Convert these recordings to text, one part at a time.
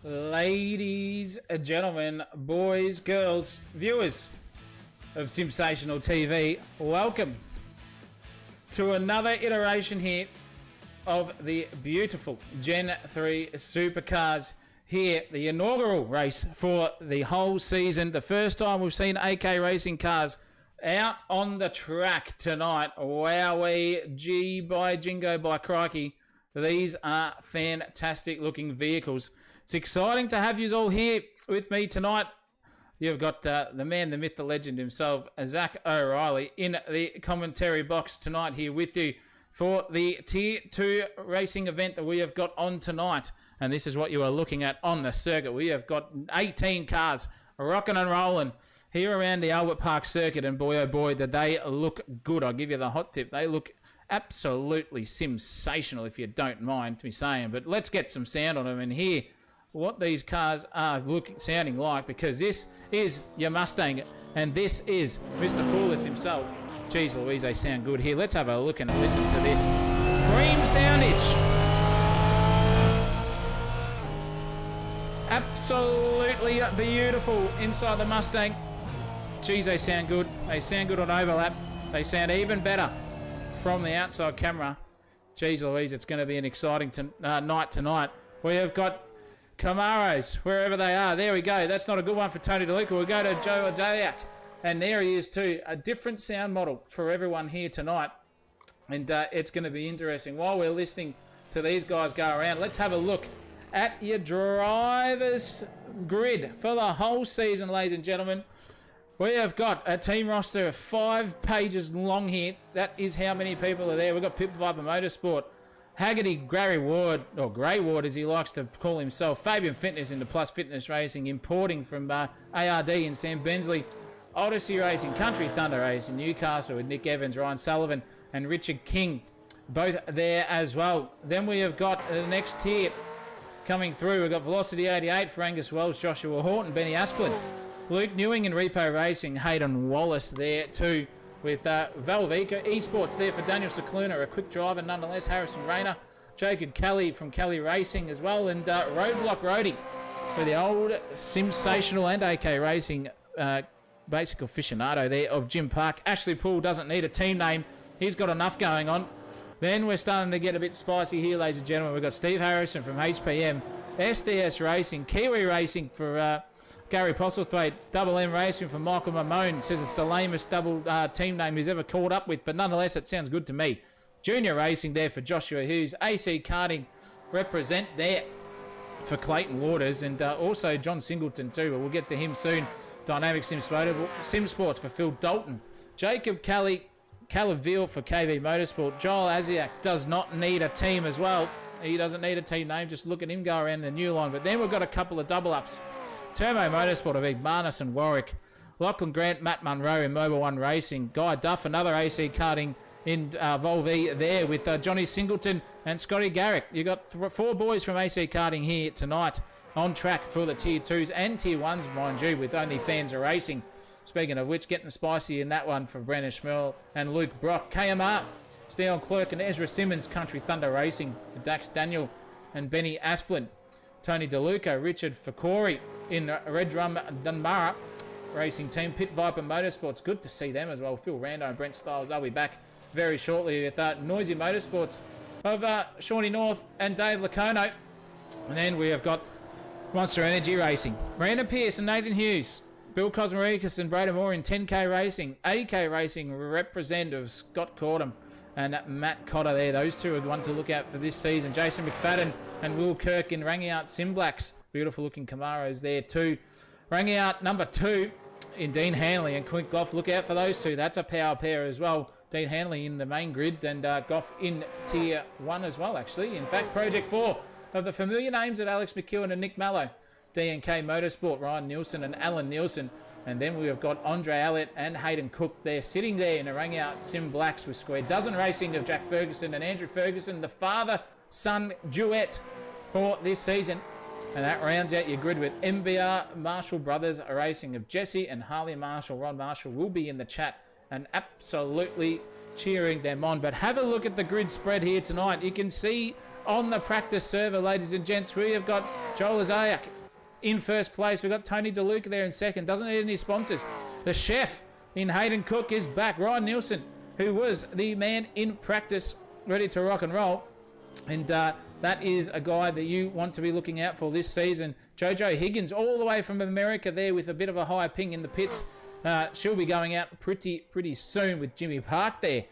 Ladies, gentlemen, boys, girls, viewers of SimSational TV, welcome to another iteration here of the beautiful Gen 3 Supercars. Here, the inaugural race for the whole season. The first time we've seen AK racing cars out on the track tonight. Wowee, gee by jingo by crikey. These are fantastic looking vehicles. It's exciting to have you all here with me tonight. You've got the man, the myth, the legend himself, Zach O'Reilly, in the commentary box tonight here with you for the Tier 2 racing event that we have got on tonight. And this is what you are looking at on the circuit. We have got 18 cars rocking and rolling here around the Albert Park circuit. And boy, oh boy, did they look good. I'll give you the hot tip. They look absolutely SimSational, if you don't mind me saying. But let's get some sound on them and hear what these cars are sounding like, because this is your Mustang and this is Mr. Foolish himself. Jeez Louise, they sound good here. Let's have a look and listen to this cream soundage. Absolutely beautiful inside the Mustang. Jeez, they sound good. They sound good on overlap. They sound even better from the outside camera. Jeez Louise, it's going to be an exciting night tonight. We have got Camaros, wherever they are. There we go. That's not a good one for Tony DeLuca. We'll go to Joe Zayak. And there he is too. A different sound model for everyone here tonight. And it's going to be interesting. While we're listening to these guys go around, let's have a look at your driver's grid for the whole season, ladies and gentlemen. We have got a team roster of 5 pages long here. That is how many people are there. We've got Pip Viper Motorsport, Haggerty, Grey Ward, or Grey Ward as he likes to call himself, Fabian Fitness into Plus Fitness Racing, importing from ARD and Sam Bensley, Odyssey Racing, Country Thunder Racing, Newcastle with Nick Evans, Ryan Sullivan and Richard King, both there as well. Then we have got the next tier coming through. We've got Velocity 88 for Angus Wells, Joshua Horton, Benny Asplin, Luke Newing and Repo Racing, Hayden Wallace there too, with Valvica Esports there for Daniel Cicluna, a quick driver nonetheless, Harrison Rayner, Jacob Kelly from Kelly Racing as well, and Roadblock Roadie for the old SimSational and AK Racing basic aficionado there of Jim Park. Ashley Poole doesn't need a team name. He's got enough going on. Then we're starting to get a bit spicy here, ladies and gentlemen. We've got Steve Harrison from HPM, SDS Racing, Kiwi Racing for Gary Postlethwaite, Double M Racing for Michael Mamone. Says it's the lamest double team name he's ever caught up with, but nonetheless, it sounds good to me. Junior Racing there for Joshua Hughes. AC Karting represent there for Clayton Waters, and also John Singleton too, but we'll get to him soon. Dynamic Sim Sports for Phil Dalton. Jacob Calaville for KV Motorsport. Joel Asiak does not need a team as well. He doesn't need a team name. Just look at him go around the new line. But then we've got a couple of double-ups. Turbo Motorsport of Ig Barnes and Warwick. Lachlan Grant, Matt Munro in Mobile One Racing. Guy Duff, another AC karting in Volvo there with Johnny Singleton and Scotty Garrick. You got 4 boys from AC karting here tonight on track for the Tier 2s and Tier 1s, mind you, with Only Fans Are Racing. Speaking of which, getting spicy in that one for Brandon Schmurl and Luke Brock. KMR, Steon Clerk and Ezra Simmons, Country Thunder Racing for Dax Daniel and Benny Asplin. Tony DeLuca, Richard Fakori in Red Drum Dunmara Racing Team. Pit Viper Motorsports, good to see them as well. Phil Rando and Brent Stiles, they'll be back very shortly with Noisy Motorsports of Shawnee North and Dave Lacono. And then we have got Monster Energy Racing, Brandon Pierce and Nathan Hughes, Bill Cosmaricus and Braden Moore in 10K Racing, 80K Racing representative Scott Cordham and Matt Cotter there. Those two are the ones to look out for this season. Jason McFadden and Will Kirk in Rangout Sim Blacks. Beautiful looking Camaros there too. Rangout number 2 in Dean Hanley and Clint Goff. Look out for those two. That's a power pair as well. Dean Hanley in the main grid and Goff in Tier 1 as well, actually. In fact, Project 4 of the familiar names at Alex McEwen and Nick Mallow. DNK Motorsport, Ryan Nielsen and Alan Nielsen. And then we have got Andre Elliott and Hayden Cook there, sitting there in a Rangout Sim Blacks with Square Dozen Racing of Jack Ferguson and Andrew Ferguson, the father-son duet for this season. And that rounds out your grid with MBR Marshall Brothers Racing of Jesse and Harley Marshall. Ron Marshall will be in the chat and absolutely cheering them on. But have a look at the grid spread here tonight. You can see on the practice server, ladies and gents, we have got Joel Zayak in first place. We've got Tony DeLuca there in second. Doesn't need any sponsors. The chef in Hayden Cook is back. Ryan Nielsen, who was the man in practice, ready to rock and roll. And that is a guy that you want to be looking out for this season. Jojo Higgins, all the way from America there with a bit of a higher ping in the pits. She'll be going out pretty soon with Jimmy Park there.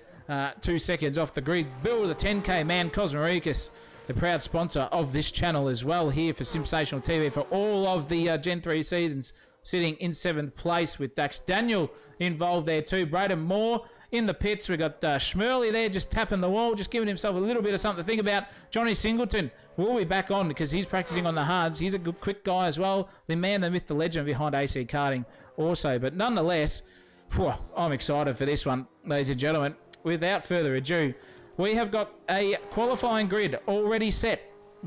2 seconds off the grid. Bill, the 10K man, Cosmoricus, the proud sponsor of this channel as well, here for SimSational TV for all of the Gen 3 seasons, sitting in 7th place with Dax Daniel involved there too. Braden Moore in the pits. We've got Schmerley there just tapping the wall, just giving himself a little bit of something to think about. Johnny Singleton will be back on because he's practicing on the hards. He's a good, quick guy as well. The man, the myth, the legend behind AC Karting also. But nonetheless, I'm excited for this one, ladies and gentlemen. Without further ado, we have got a qualifying grid already set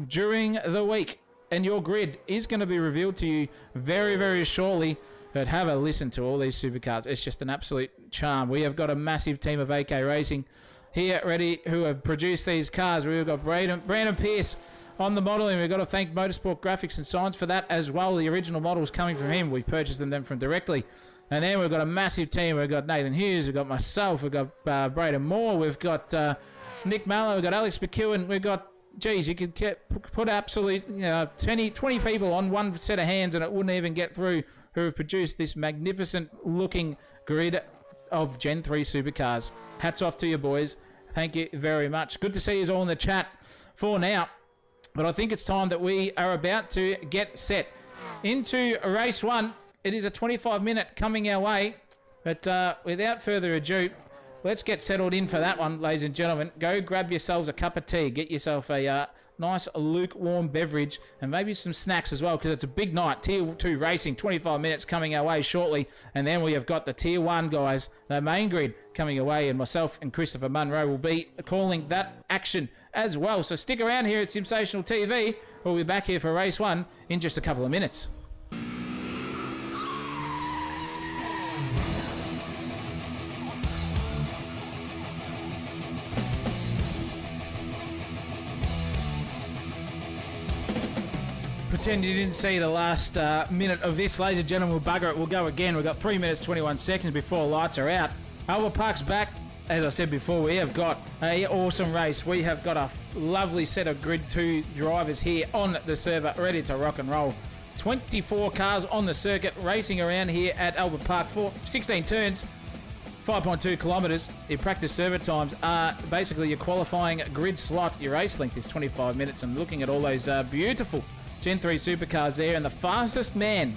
during the week, and your grid is going to be revealed to you very shortly. But have a listen to all these supercars. It's just an absolute charm. We have got a massive team of AK Racing here ready who have produced these cars. We've got Brandon Pierce on the modelling. We've got to thank Motorsport Graphics and Signs for that as well. The original models coming from him. We've purchased them from directly. And then we've got a massive team. We've got Nathan Hughes. We've got myself. We've got Braden Moore. We've got Nick Mallow. We've got Alex McEwen. We've got, geez, you could put absolute 20 people on one set of hands and it wouldn't even get through, who have produced this magnificent looking grid of Gen 3 supercars. Hats off to you boys. Thank you very much. Good to see you all in the chat for now. But I think it's time that we are about to get set into race 1. It is a 25-minute coming our way. But without further ado, let's get settled in for that one, ladies and gentlemen. Go grab yourselves a cup of tea. Get yourself a nice lukewarm beverage and maybe some snacks as well, because it's a big night. Tier 2 racing, 25 minutes coming our way shortly. And then we have got the Tier 1 guys, the main grid coming away. And myself and Christopher Munro will be calling that action as well. So stick around here at SimSational TV. We'll be back here for race 1 in just a couple of minutes. Pretend you didn't see the last minute of this, ladies and gentlemen. We'll bugger it. We'll go again. We've got 3 minutes, 21 seconds before lights are out. Albert Park's back. As I said before, we have got an awesome race. We have got a lovely set of Grid 2 drivers here on the server, ready to rock and roll. 24 cars on the circuit, racing around here at Albert Park for 16 turns, 5.2 kilometres. Your practice server times are basically your qualifying grid slot. Your race length is 25 minutes. And looking at all those beautiful Gen 3 supercars there, and the fastest man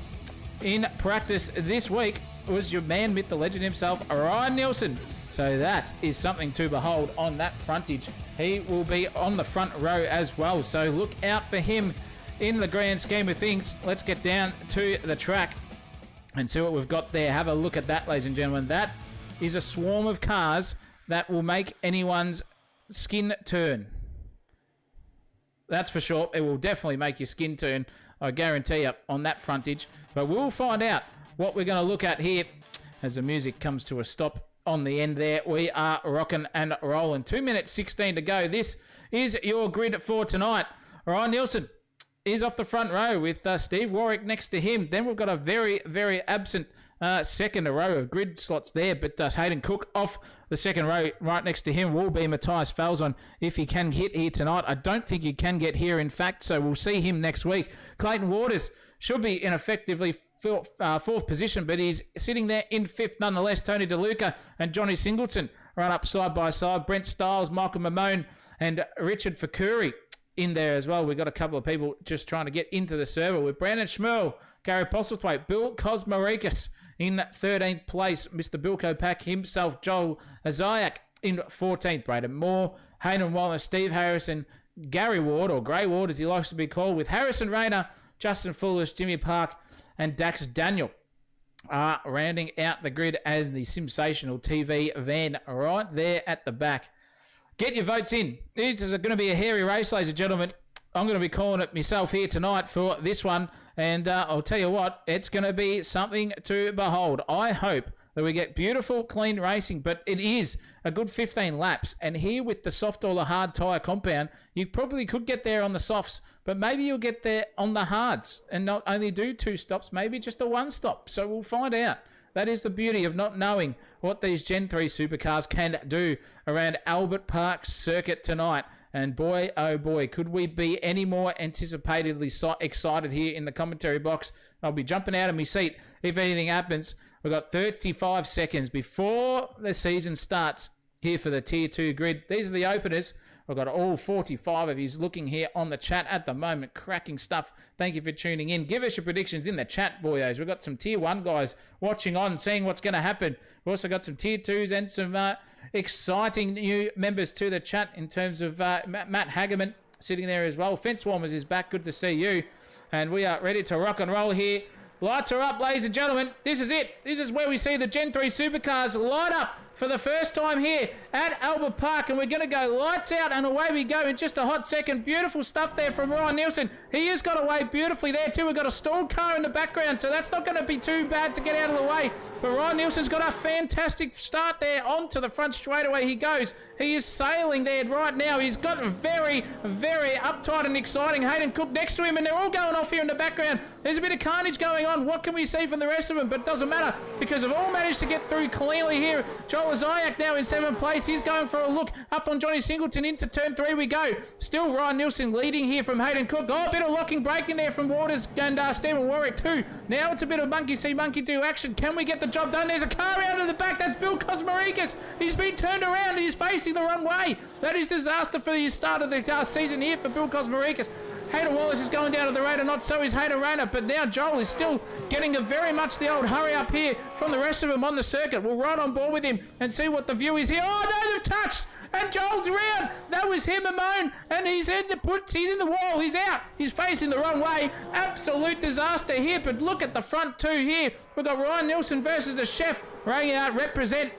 in practice this week was your man, myth, the legend himself, Ryan Nielsen. So that is something to behold on that frontage. He will be on the front row as well, so look out for him in the grand scheme of things. Let's get down to the track and see what we've got there. Have a look at that, ladies and gentlemen. That is a swarm of cars that will make anyone's skin turn. That's for sure. It will definitely make your skin turn, I guarantee you, on that frontage. But we'll find out what we're going to look at here as the music comes to a stop on the end there. We are rocking and rolling. 2 minutes 16 to go. This is your grid for tonight. Ryan Nielsen is off the front row with Steve Warwick next to him. Then we've got a very absent second row of grid slots there, but Hayden Cook off the second row. Right next to him will be Matthias Falzon if he can hit here tonight. I don't think he can get here, in fact, so we'll see him next week. Clayton Waters should be in effectively fourth position, but he's sitting there in fifth nonetheless. Tony DeLuca and Johnny Singleton run up side by side. Brent Stiles, Michael Mamone, and Richard Fakuri in there as well. We've got a couple of people just trying to get into the server with Brandon Schmerl, Gary Postlethwaite, Bill Cosmoricus in 13th place, Mr. Bilko Pack himself, Joel Azayak in 14th, Braden Moore, Hayden Wallace, Steve Harrison, Gary Ward, or Grey Ward as he likes to be called, with Harrison Rayner, Justin Foolish, Jimmy Park, and Dax Daniel are rounding out the grid as the SimSational TV van right there at the back. Get your votes in. This is going to be a hairy race, ladies and gentlemen. I'm going to be calling it myself here tonight for this one. And I'll tell you what, it's going to be something to behold. I hope that we get beautiful, clean racing, but it is a good 15 laps. And here with the soft or the hard tyre compound, you probably could get there on the softs, but maybe you'll get there on the hards and not only do 2 stops, maybe just a 1 stop. So we'll find out. That is the beauty of not knowing what these Gen 3 supercars can do around Albert Park Circuit tonight. And boy, oh boy, could we be any more anticipatedly excited here in the commentary box. I'll be jumping out of my seat if anything happens. We've got 35 seconds before the season starts here for the Tier 2 grid. These are the openers. We've got all 45 of you looking here on the chat at the moment. Cracking stuff. Thank you for tuning in. Give us your predictions in the chat, boyos. We've got some Tier 1 guys watching on, seeing what's going to happen. We've also got some Tier 2s and some exciting new members to the chat in terms of Matt Hagerman sitting there as well. Fence Warmers is back. Good to see you. And we are ready to rock and roll here. Lights are up, ladies and gentlemen. This is it. This is where we see the Gen 3 supercars light up for the first time here at Albert Park, and we're going to go lights out and away we go in just a hot second. Beautiful stuff there from Ryan Nielsen. He has got away beautifully there too. We've got a stalled car in the background, so that's not going to be too bad to get out of the way. But Ryan Nielsen's got a fantastic start there. Onto the front straightaway he goes. He is sailing there right now. He's got a very, very uptight and exciting Hayden Cook next to him, and they're all going off here in the background. There's a bit of carnage going on. What can we see from the rest of them? But it doesn't matter because they've all managed to get through cleanly here. Joel Zayak now in 7th place. He's going for a look up on Johnny Singleton. Into turn 3 we go. Still Ryan Nielsen leading here from Hayden Cook. Oh, a bit of locking braking there from Waters and Stephen Warwick too. Now it's a bit of monkey see, monkey do action. Can we get the job done? There's a car out of the back. That's Bill Kosmarikis. He's been turned around. He's facing the wrong way. That is disaster for the start of the season here for Bill Kosmarikis. Hayden Wallace is going down to the radar, not so is Hayden Rayner, but now Joel is still getting a very much the old hurry up here from the rest of them on the circuit. We'll ride on board with him and see what the view is here. Oh no, they've touched, and Joel's around. That was him, Amon, and he's in the wall. He's out. He's facing the wrong way. Absolute disaster here, but look at the front two here. We've got Ryan Nielsen versus the chef. Ray out represent.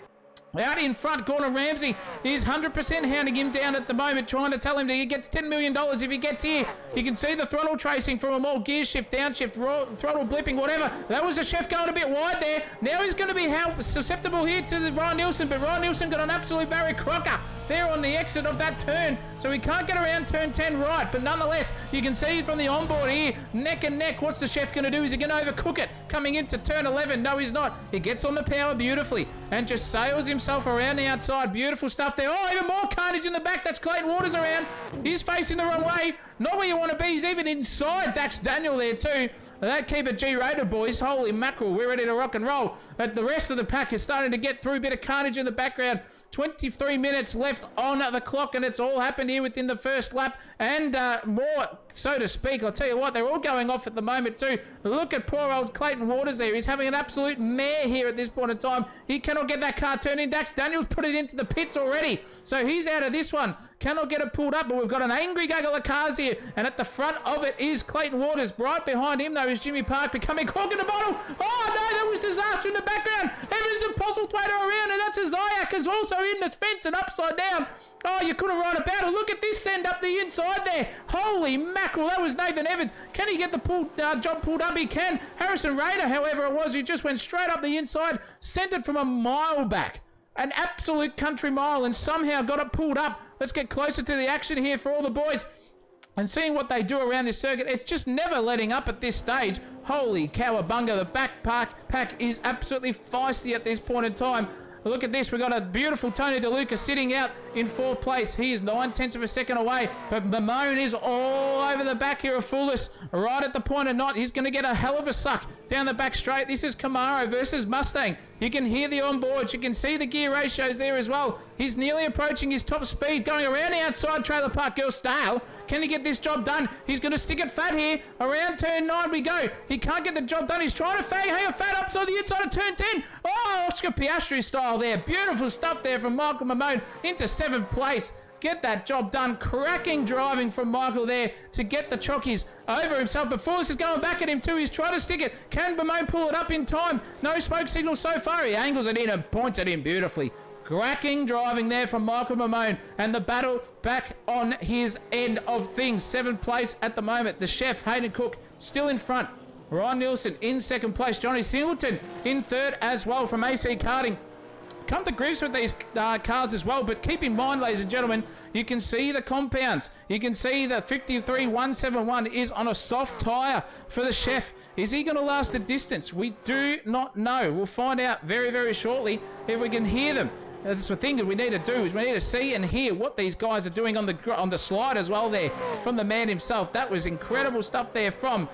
Out in front, Gordon Ramsay is 100% hounding him down at the moment, trying to tell him that he gets $10 million if he gets here. You can see the throttle tracing from them all, gear shift, downshift, throttle blipping, whatever. That was the chef going a bit wide there. Now he's going to be susceptible here to the Ryan Nielsen, but Ryan Nielsen got an absolute Barry Crocker there on the exit of that turn, so he can't get around turn 10 right, but nonetheless, you can see from the onboard here, neck and neck. What's the chef going to do? Is he going to overcook it? Coming into turn 11, no he's not. He gets on the power beautifully and just sails himself around the outside. Beautiful stuff there. Oh, even more carnage in the back. That's Clayton Waters around. He's facing the wrong way. Not where you want to be. He's even inside Dax Daniel there too. That keep it G-rated, boys. Holy mackerel. We're ready to rock and roll. But the rest of the pack is starting to get through. A bit of carnage in the background. 23 minutes left on the clock, and it's all happened here within the first lap and more, so to speak. I'll tell you what, they're all going off at the moment too. Look at poor old Clayton Waters there. He's having an absolute mare here at this point in time. He cannot get that car turned in. Dax Daniels put it into the pits already, so he's out of this one. Cannot get it pulled up, but we've got an angry gaggle of cars here, and at the front of it is Clayton Waters. Right behind him, though, is Jimmy Park becoming cork in the bottle. Oh, no, that was disaster in the background. Evans and Postlethwaite are around, and that's a Zayak is also in the fence and upside down. Oh, you couldn't write about it. Look at this send up the inside there. Holy mackerel, that was Nathan Evans. Can he get the job pulled up? He can. Harrison Rayner, however it was, he just went straight up the inside, sent it from a mile back. An absolute country mile, and somehow got it pulled up. Let's get closer to the action here for all the boys and seeing what they do around this circuit. It's just never letting up at this stage. Holy cowabunga, the back pack is absolutely feisty at this point in time. Look at this. We've got a beautiful Tony DeLuca sitting out in 4th place. He is 9/10 of a second away, but Mamone is all over the back here of Fullis, right at the point of knot. He's going to get a hell of a suck down the back straight. This is Camaro versus Mustang. You can hear the onboards. You can see the gear ratios there as well. He's nearly approaching his top speed, going around the outside Trailer Park Girl style. Can he get this job done? He's going to stick it fat here. Around turn 9 we go. He can't get the job done. He's trying to hang a fat upside the inside of turn 10. Oh, Oscar Piastri style there. Beautiful stuff there from Michael Mamone into 7th place. Get that job done. Cracking driving from Michael there to get the chockies over himself. But Fullis is going back at him too. He's trying to stick it. Can Mamone pull it up in time? No smoke signal so far. He angles it in and points it in beautifully. Cracking driving there from Michael Mamone, and the battle back on his end of things. 7th place at the moment. The chef, Hayden Cook, still in front. Ryan Nielsen in 2nd place. Johnny Singleton in 3rd as well from AC Karting. Come to grips with these cars as well, but keep in mind, ladies and gentlemen, you can see the compounds. You can see the 53171 is on a soft tyre for the chef. Is he going to last the distance? We do not know. We'll find out very, very shortly if we can hear them. That's the thing that we need to do, is we need to see and hear what these guys are doing on the slide as well there from the man himself. That was incredible stuff there from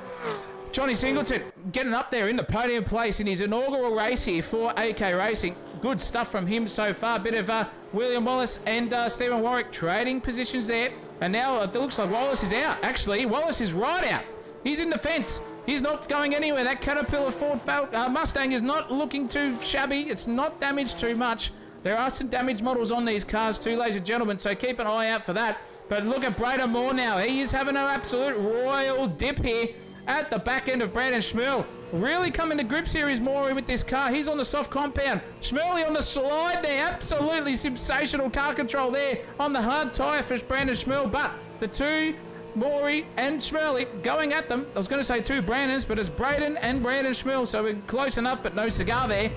Johnny Singleton, getting up there in the podium place in his inaugural race here for AK Racing. Good stuff from him so far. Bit of William Wallace and Stephen Warwick trading positions there. And now it looks like Wallace is out. Actually, Wallace is right out. He's in the fence. He's not going anywhere. That Caterpillar Ford Mustang is not looking too shabby. It's not damaged too much. There are some damaged models on these cars too, ladies and gentlemen, so keep an eye out for that. But look at Braden Moore now. He is having an absolute royal dip here at the back end of Brandon Schmerl. Really coming to grips here is Maury with this car. He's on the soft compound. Schmerly on the slide there. Absolutely sensational car control there on the hard tyre for Brandon Schmerl. But the two, Maury and Schmerly, going at them. I was going to say two Brandons, but it's Braden and Brandon Schmerl, so we're close enough, but no cigar there.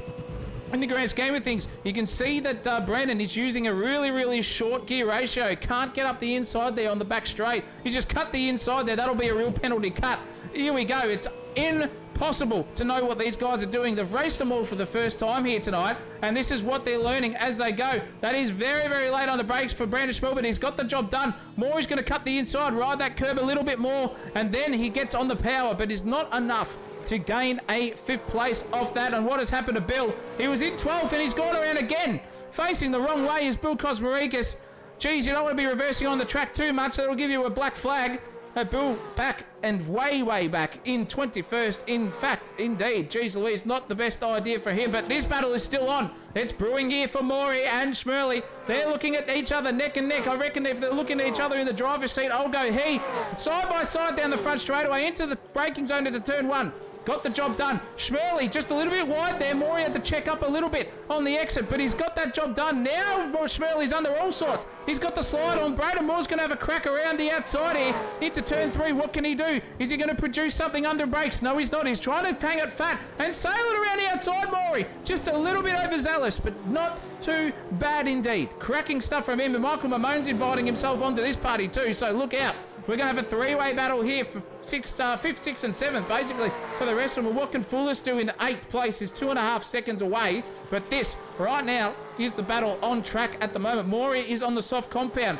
In the grand scheme of things, you can see that Brandon is using a really, really short gear ratio. Can't get up the inside there on the back straight. He's just cut the inside there. That'll be a real penalty cut. Here we go. It's impossible to know what these guys are doing. They've raced them all for the first time here tonight, and this is what they're learning as they go. That is very, very late on the brakes for Brandon Schmel, but he's got the job done. Moore's going to cut the inside, ride that curb a little bit more, and then he gets on the power, but it's not enough to gain a 5th place off that. And what has happened to Bill? He was in 12th and he's gone around again. Facing the wrong way is Bill Kosmarikis. Geez, you don't want to be reversing on the track too much. That'll give you a black flag. Bill back and way, way back in 21st. In fact, indeed, geez Louise, not the best idea for him, but this battle is still on. It's brewing here for Maury and Schmerly. They're looking at each other neck and neck. I reckon if they're looking at each other in the driver's seat, I'll go he. Side by side down the front straightaway into the braking zone into turn 1. Got the job done. Schmerly just a little bit wide there. Maury had to check up a little bit on the exit, but he's got that job done. Now Schmerly's under all sorts. He's got the slide on. Braden Moore's going to have a crack around the outside here into turn 3. What can he do? Is he going to produce something under brakes? No, he's not. He's trying to hang it fat and sail it around the outside, Maury. Just a little bit overzealous, but not too bad indeed. Cracking stuff from him, and Michael Mamone's inviting himself onto this party too, so look out. We're going to have a 3-way battle here for 5th, 6th and 7th, basically, for the rest of them. What can Fullis do in 8th place is 2.5 seconds away, but this, right now, is the battle on track at the moment. Maury is on the soft compound.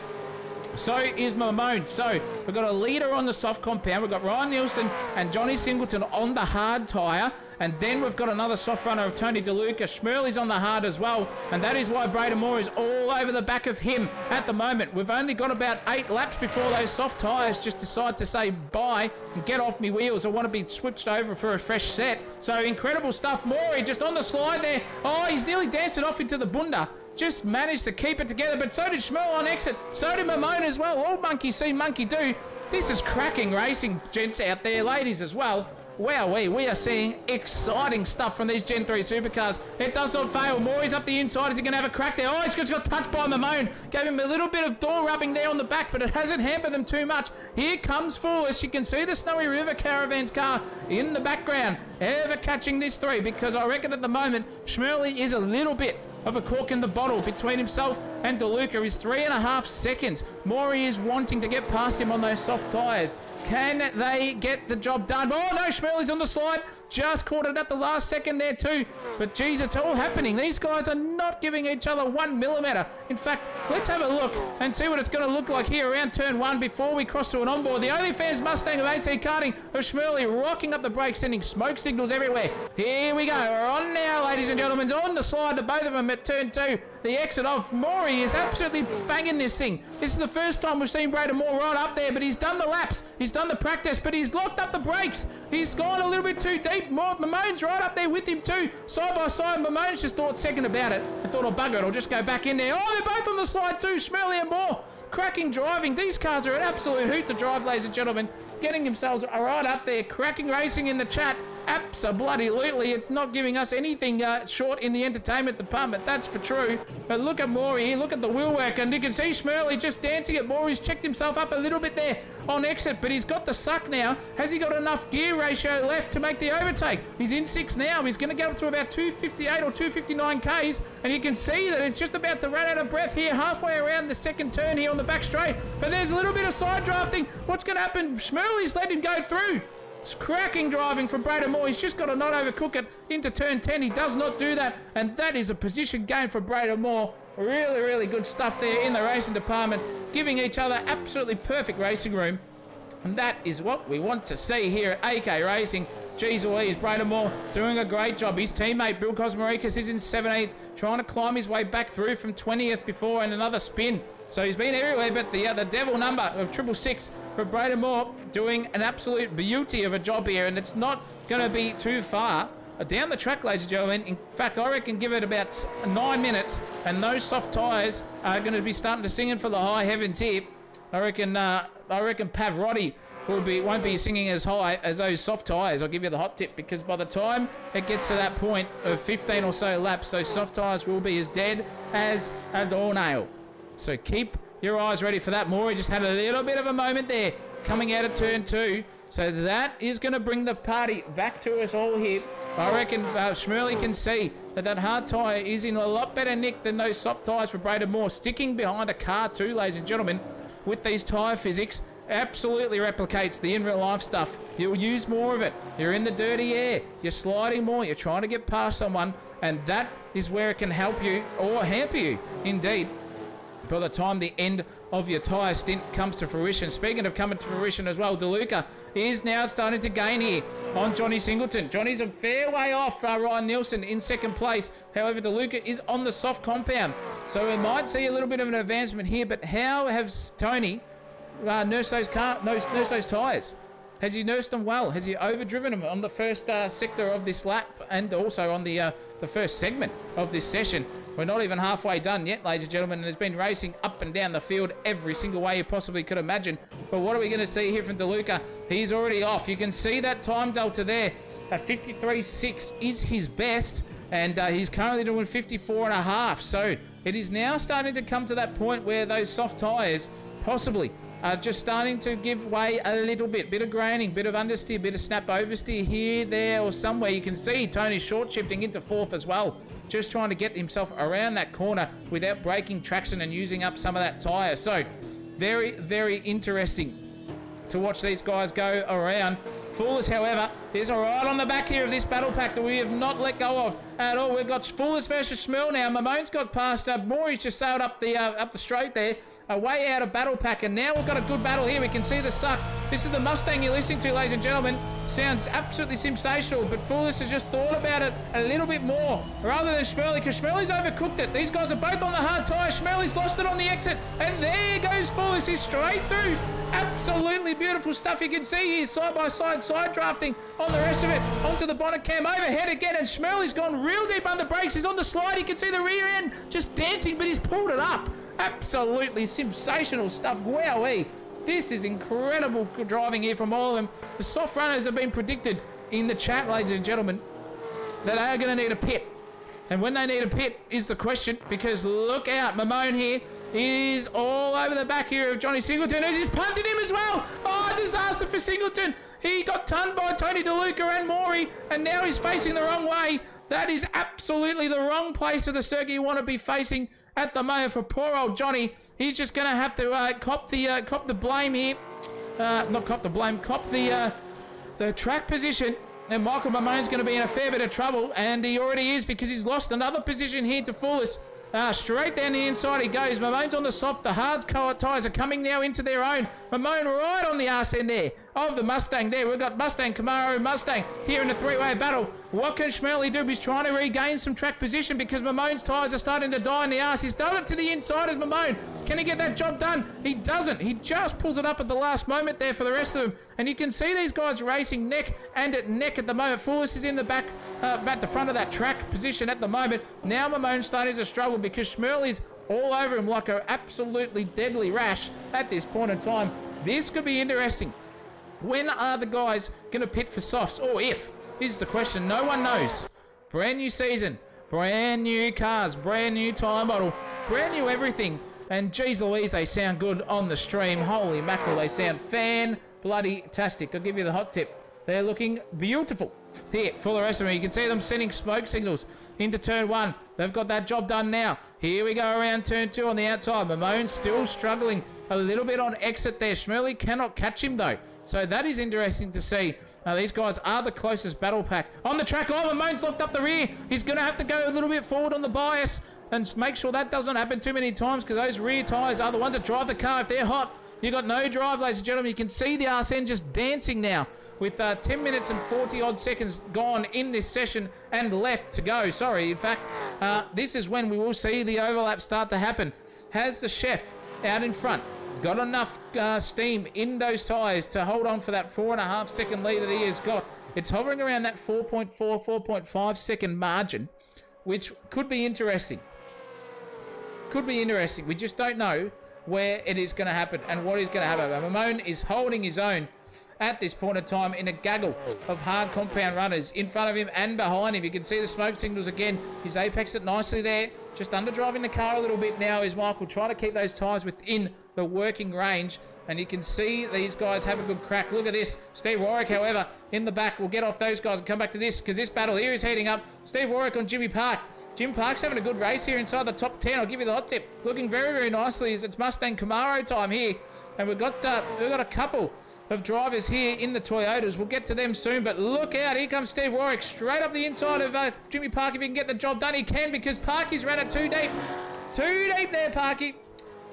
So is Mamone. So we've got a leader on the soft compound. We've got Ryan Nielsen and Johnny Singleton on the hard tyre. And then we've got another soft runner of Tony DeLuca. Schmerly's on the hard as well. And that is why Braden Moore is all over the back of him at the moment. We've only got about 8 laps before those soft tyres just decide to say bye and get off me wheels. I want to be switched over for a fresh set. So incredible stuff. Maury just on the slide there. Oh, he's nearly dancing off into the bunda. Just managed to keep it together, but so did Schmerl on exit. So did Mamone as well. All monkey see, monkey do. This is cracking racing, gents out there, ladies as well. Wow, we are seeing exciting stuff from these Gen 3 supercars. It does not fail. Maury's up the inside. Is he going to have a crack there? Oh, he's just got touched by Mamone. Gave him a little bit of door rubbing there on the back, but it hasn't hampered them too much. Here comes Fullis. You can see the Snowy River Caravan's car in the background. Ever catching this 3, because I reckon at the moment, Schmerly is a little bit of a cork in the bottle between himself and DeLuca. Is 3.5 seconds. Maury is wanting to get past him on those soft tyres. Can they get the job done? Oh no, Schmerly's on the slide. Just caught it at the last second there too. But geez, it's all happening. These guys are not giving each other 1 millimeter. In fact, let's have a look and see what it's going to look like here around turn 1 before we cross to an onboard. The OnlyFans Mustang of AC Karting of Schmerly rocking up the brakes, sending smoke signals everywhere. Here we go. We're on now, ladies and gentlemen. On the slide to both of them at turn 2. The exit of Maury is absolutely fanging this thing. This is the first time we've seen Braden Moore right up there, but he's done the laps. He's done the practice, but he's locked up the brakes. He's gone a little bit too deep. Mamone's right up there with him too. Side by side, Mamone's just thought second about it and thought, I'll bugger it, I'll just go back in there. Oh, they're both on the side too, Schmerly and Moore. Cracking driving. These cars are an absolute hoot to drive, ladies and gentlemen. Getting themselves right up there. Cracking racing in the chat Absolutely, it's not giving us anything short in the entertainment department, that's for true. But look at Maury here, look at the wheel work, and you can see Schmerley just dancing it. Maury's checked himself up a little bit there on exit, but he's got the suck now. Has he got enough gear ratio left to make the overtake? He's in 6 now. He's going to get up to about 258 or 259 Ks, and you can see that it's just about to run out of breath here halfway around the second turn here on the back straight. But there's a little bit of side drafting. What's going to happen? Schmerley's let him go through. It's cracking driving from Braden Moore. He's just got to not overcook it into turn 10. He does not do that, and that is a position gain for Braden Moore. Really, really good stuff there in the racing department, giving each other absolutely perfect racing room. And that is what we want to see here at AK Racing. Jeez Louise, Braden Moore doing a great job. His teammate, Bill Kosmarikis, is in 17th, trying to climb his way back through from 20th before and another spin. So he's been everywhere, but the devil number of 666 for Braden Moore doing an absolute beauty of a job here, and it's not going to be too far down the track, ladies and gentlemen. In fact, I reckon give it about 9 minutes, and those soft tyres are going to be starting to sing for the high heavens here. I reckon Pavarotti won't be singing as high as those soft tyres. I'll give you the hot tip, because by the time it gets to that point of 15 or so laps, those soft tyres will be as dead as a doornail. So keep your eyes ready for that. Maury just had a little bit of a moment there coming out of turn 2. So that is going to bring the party back to us all here. I reckon Schmerley can see that hard tyre is in a lot better nick than those soft tyres for Braden Moore. Sticking behind a car too, ladies and gentlemen, with these tyre physics, absolutely replicates the in real life stuff. You'll use more of it. You're in the dirty air. You're sliding more. You're trying to get past someone, and that is where it can help you or hamper you, indeed, by the time the end of your tyre stint comes to fruition. Speaking of coming to fruition as well, DeLuca is now starting to gain here on Johnny Singleton. Johnny's a fair way off Ryan Nielsen in second place. However, DeLuca is on the soft compound, so we might see a little bit of an advancement here. But how has Tony nursed those tyres? Has he nursed them well? Has he overdriven them on the first sector of this lap, and also on the first segment of this session? We're not even halfway done yet, ladies and gentlemen, and has been racing up and down the field every single way you possibly could imagine. But what are we going to see here from DeLuca? He's already off. You can see that time delta there. 53.6 is his best, and he's currently doing 54.5. So it is now starting to come to that point where those soft tyres possibly are just starting to give way a little bit. Bit of graining, bit of understeer, bit of snap oversteer here, there, or somewhere. You can see Tony short shifting into 4th as well, just trying to get himself around that corner without breaking traction and using up some of that tyre. So very, very interesting to watch these guys go around. Fullis, however, is all right on the back here of this battle pack that we have not let go of at all. We've got Fullis versus Schmel now. Mamone's got past. Maury's just sailed up the straight there, way out of battle pack, and now we've got a good battle here. We can see the suck. This is the Mustang you're listening to, ladies and gentlemen. Sounds absolutely sensational, but Fullis has just thought about it a little bit more rather than Schmerley, because Schmerley's overcooked it. These guys are both on the hard tyre. Schmerley's lost it on the exit, and there goes Fullis. He's straight through. Absolutely beautiful stuff. You can see here side by side drafting on the rest of it onto the bonnet cam, overhead again, and Schmerley's gone real deep under brakes. He's on the slide. You can see the rear end just dancing, but he's pulled it up. Absolutely sensational stuff. Wowee. This is incredible driving here from all of them. The soft runners have been predicted in the chat, ladies and gentlemen, that they are going to need a pit. And when they need a pit is the question, because look out, Mamone here is all over the back here of Johnny Singleton, as he's punted him as well. Oh, disaster for Singleton. He got tunned by Tony DeLuca and Maury, and now he's facing the wrong way. That is absolutely the wrong place of the circuit you want to be facing at the moment for poor old Johnny. He's just going to have to cop the blame here. Not cop the blame, cop the track position. And Michael Mamone's going to be in a fair bit of trouble, and he already is, because he's lost another position here to Fullis. Straight down the inside he goes. Mamone's on the soft. The hard tyres are coming now into their own. Mamone right on the arse end there of the Mustang there. We've got Mustang, Camaro, Mustang here in a three-way battle. What can Schmerley do? He's trying to regain some track position because Mamone's tyres are starting to die in the arse. He's done it to the inside as Mamone. Can he get that job done? He doesn't. He just pulls it up at the last moment there for the rest of them. And you can see these guys racing neck and neck at the moment. Fullis is in the back, at the front of that track position at the moment. Now Mamone's starting to struggle because Schmerley's all over him like an absolutely deadly rash at this point in time. This could be interesting. When are the guys going to pit for softs? Or if is the question. No one knows. Brand new season, brand new cars, brand new tyre model, brand new everything. And geez Louise, they sound good on the stream. Holy mackerel, they sound fan-bloody-tastic. I'll give you the hot tip. They're looking beautiful here for the rest of them. You can see them sending smoke signals into turn 1. They've got that job done now. Here we go around turn 2 on the outside. Mamone still struggling a little bit on exit there. Schmerley cannot catch him though. So that is interesting to see. These guys are the closest battle pack on the track. Oh, Mamone's locked up the rear. He's going to have to go a little bit forward on the bias and make sure that doesn't happen too many times, because those rear tyres are the ones that drive the car. If they're hot, you got no drive, ladies and gentlemen. You can see the RSN just dancing now with 10 minutes and 40 odd seconds gone in this session and left to go. Sorry, in fact, this is when we will see the overlap start to happen. Has the chef out in front got enough steam in those tyres to hold on for that 4.5 second lead that he has got? It's hovering around that 4.4, 4.5 second margin, which could be interesting. Could be interesting. We just don't know where it is going to happen and what is going to happen. Mamone is holding his own at this point in time in a gaggle of hard compound runners in front of him and behind him. You can see the smoke signals again. He's apexed it nicely there. Just under driving the car a little bit now is Michael, trying to keep those tyres within the working range. And you can see these guys have a good crack. Look at this. Steve Warwick, however, in the back. We'll get off those guys and come back to this, because this battle here is heating up. Steve Warwick on Jimmy Park. Jim Park's having a good race here inside the top 10. I'll give you the hot tip. Looking very, very nicely as it's Mustang Camaro time here. And we've got a couple of drivers here in the Toyotas. We'll get to them soon, but look out. Here comes Steve Warwick straight up the inside of Jimmy Park. If he can get the job done, he can, because Parky's ran it too deep. Too deep there, Parky.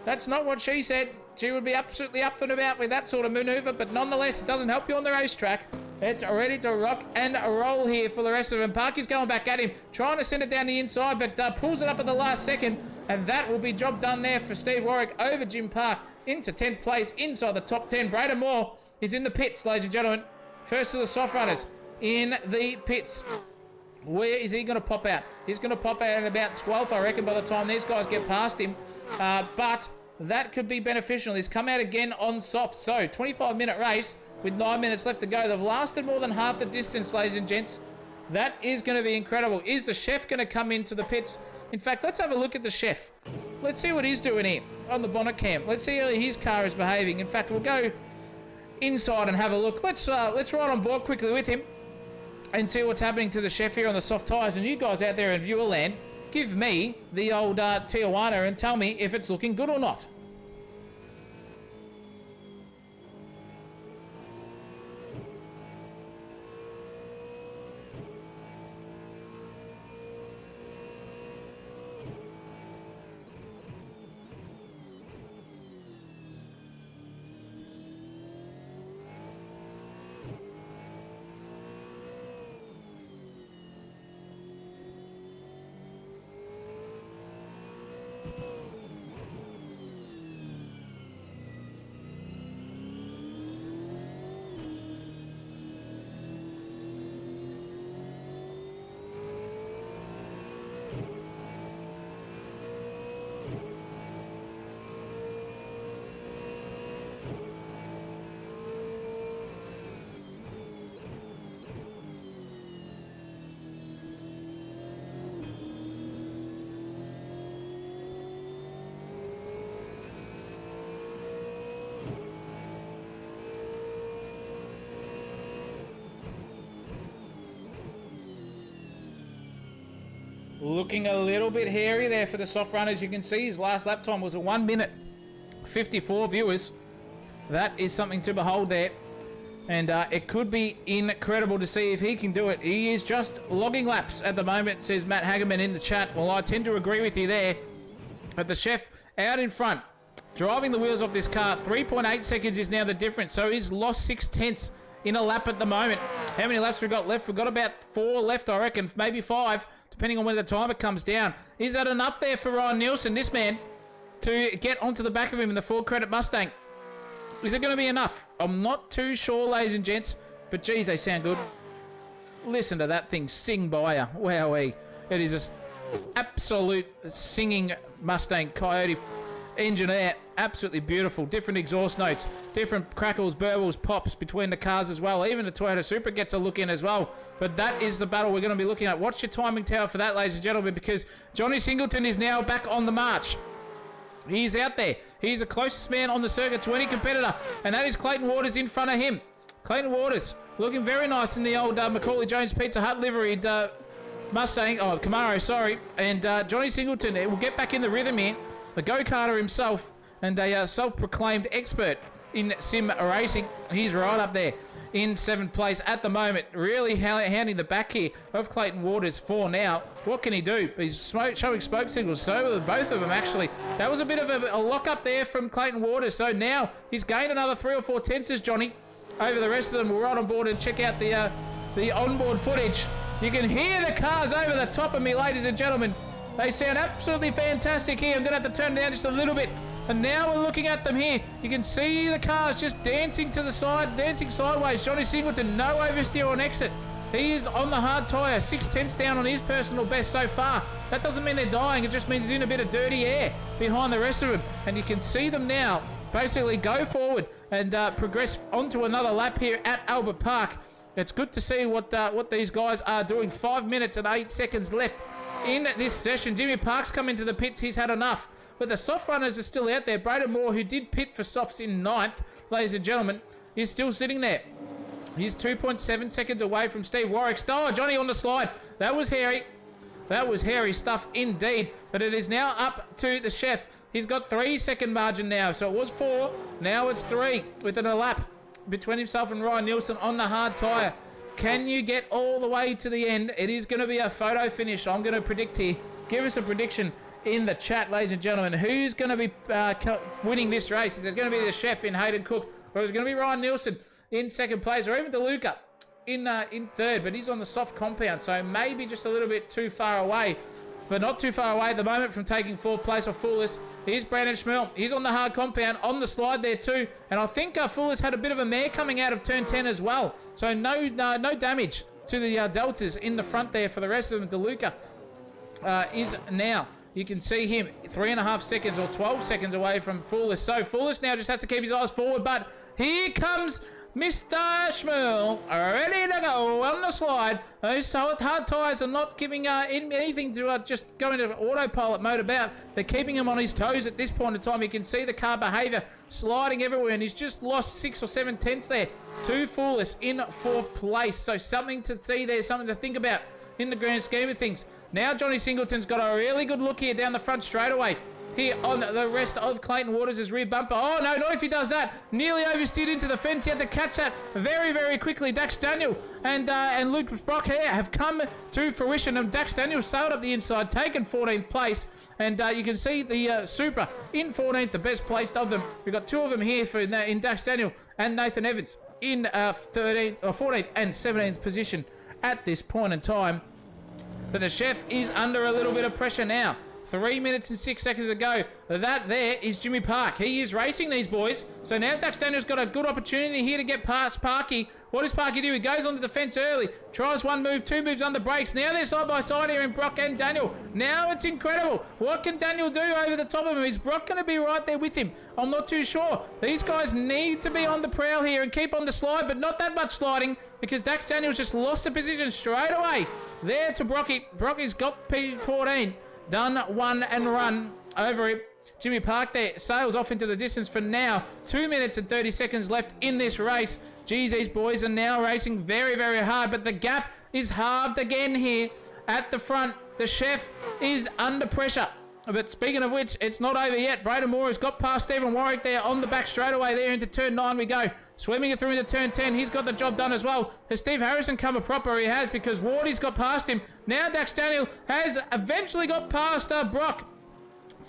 That's not what she said. She would be absolutely up and about with that sort of maneuver, but nonetheless, it doesn't help you on the racetrack. It's ready to rock and roll here for the rest of them. Parky's going back at him, trying to send it down the inside, but pulls it up at the last second, and that will be job done there for Steve Warwick over Jim Park into 10th place inside the top 10. Braden Moore is in the pits, ladies and gentlemen. First of the soft runners in the pits. Where is he going to pop out? He's going to pop out at about 12th, I reckon, by the time these guys get past him. But that could be beneficial. He's come out again on soft. So, 25-minute race with 9 minutes left to go. They've lasted more than half the distance, ladies and gents. That is going to be incredible. Is the chef going to come into the pits? In fact, let's have a look at the chef. Let's see what he's doing here on the bonnet cam. Let's see how his car is behaving. In fact, we'll go inside and have a look. Let's ride on board quickly with him and see what's happening to the chef here on the soft tyres. And you guys out there in viewer land, give me the old Tijuana and tell me if it's looking good or not. Looking a little bit hairy there for the soft runners. You can see his last lap time was a 1 minute 54, viewers. That is something to behold there. And it could be incredible to see if he can do it. He is just logging laps at the moment, says Matt Hagerman in the chat. Well, I tend to agree with you there. But the chef out in front, driving the wheels off this car. 3.8 seconds is now the difference. So he's lost 6/10 in a lap at the moment. How many laps we've got left? We've got about 4 left, I reckon. Maybe 5. Depending on when the timer comes down. Is that enough there for Ryan Nielsen, this man, to get onto the back of him in the Ford Credit Mustang? Is it going to be enough? I'm not too sure, ladies and gents, but geez, they sound good. Listen to that thing sing by ya. Wowee. It is an absolute singing Mustang Coyote. engine air, absolutely beautiful. Different exhaust notes, different crackles, burbles, pops between the cars as well. Even the Toyota Supra gets a look in as well. But that is the battle we're going to be looking at. Watch your timing tower for that, ladies and gentlemen, because Johnny Singleton is now back on the march. He's out there. He's the closest man on the circuit to any competitor, and that is Clayton Waters in front of him. Clayton Waters looking very nice in the old Macaulay Jones Pizza Hut liveried Mustang, Camaro, sorry. And Johnny Singleton will get back in the rhythm here. The go-karter himself and a self-proclaimed expert in sim racing. He's right up there in 7th place at the moment. Really handing the back here of Clayton Waters for now. What can he do? He's showing smoke signals. So both of them, actually. That was a bit of a lock-up there from Clayton Waters. So now he's gained another 3 or 4 tenths, Johnny, over the rest of them. We're right on board and check out the onboard footage. You can hear the cars over the top of me, ladies and gentlemen. They sound absolutely fantastic here. I'm going to have to turn down just a little bit. And now we're looking at them here. You can see the cars just dancing to the side, dancing sideways. Johnny Singleton, no oversteer on exit. He is on the hard tyre, 6 tenths down on his personal best so far. That doesn't mean they're dying. It just means he's in a bit of dirty air behind the rest of them. And you can see them now basically go forward and progress onto another lap here at Albert Park. It's good to see what these guys are doing. 5 minutes and 8 seconds left in this session. Jimmy Park's come into the pits. He's had enough. But the soft runners are still out there. Braden Moore, who did pit for softs in 9th, ladies and gentlemen, is still sitting there. He's 2.7 seconds away from Steve Warwick. Oh, Johnny on the slide. That was hairy. That was hairy stuff indeed. But it is now up to the chef. He's got 3-second margin now. So it was 4. Now it's 3 within a lap between himself and Ryan Nielsen on the hard tyre. Can you get all the way to the end? It is going to be a photo finish. I'm going to predict here. Give us a prediction in the chat, ladies and gentlemen. Who's going to be winning this race? Is it going to be the chef in Hayden Cook, or is it going to be Ryan Nielsen in 2nd place, or even DeLuca in 3rd? But he's on the soft compound, so maybe just a little bit too far away. But not too far away at the moment from taking 4th place off Fullis. Here's Brandon Schmell. He's on the hard compound, on the slide there too. And I think Fullis had a bit of a mare coming out of turn 10 as well. So no damage to the Deltas in the front there for the rest of them. DeLuca is now, you can see him 3.5 seconds or 12 seconds away from Fullis. So Fullis now just has to keep his eyes forward. But here comes Mr. Schmell, ready to go on the slide. Those hard tyres are not giving anything to just go into autopilot mode about. They're keeping him on his toes at this point in time. You can see the car behaviour sliding everywhere, and he's just lost 6 or 7 tenths there to Fullis in 4th place. So something to see there, something to think about in the grand scheme of things. Now Johnny Singleton's got a really good look here down the front straightaway. Here on the rest of Clayton Waters' rear bumper. Oh, no, not if he does that. Nearly oversteered into the fence. He had to catch that very, very quickly. Dax Daniel and Luke Brock here have come to fruition. And Dax Daniel sailed up the inside, taken 14th place. And you can see the Supra in 14th, the best placed of them. We've got 2 of them here in Dax Daniel and Nathan Evans in 14th and 17th position at this point in time. But the chef is under a little bit of pressure now. 3 minutes and 6 seconds to go. That there is Jimmy Park. He is racing these boys. So now Dax Daniel's got a good opportunity here to get past Parky. What does Parky do? He goes onto the fence early. Tries 1 move, 2 moves on the brakes. Now they're side by side here in Brock and Daniel. Now it's incredible. What can Daniel do over the top of him? Is Brock going to be right there with him? I'm not too sure. These guys need to be on the prowl here and keep on the slide, but not that much sliding because Dax Daniel's just lost the position straight away. There to Brocky. Brocky's got P14. Done, one, and run over it. Jimmy Park there sails off into the distance for now. 2 minutes and 30 seconds left in this race. Geez, these boys are now racing very, very hard, but the gap is halved again here at the front. The chef is under pressure. But speaking of which, it's not over yet. Braden Moore has got past Stephen Warwick there on the back straightaway there into turn 9 we go. Swimming it through into turn 10. He's got the job done as well. Has Steve Harrison come a proper? He has, because Wardy's got past him. Now Dax Daniel has eventually got past Brock.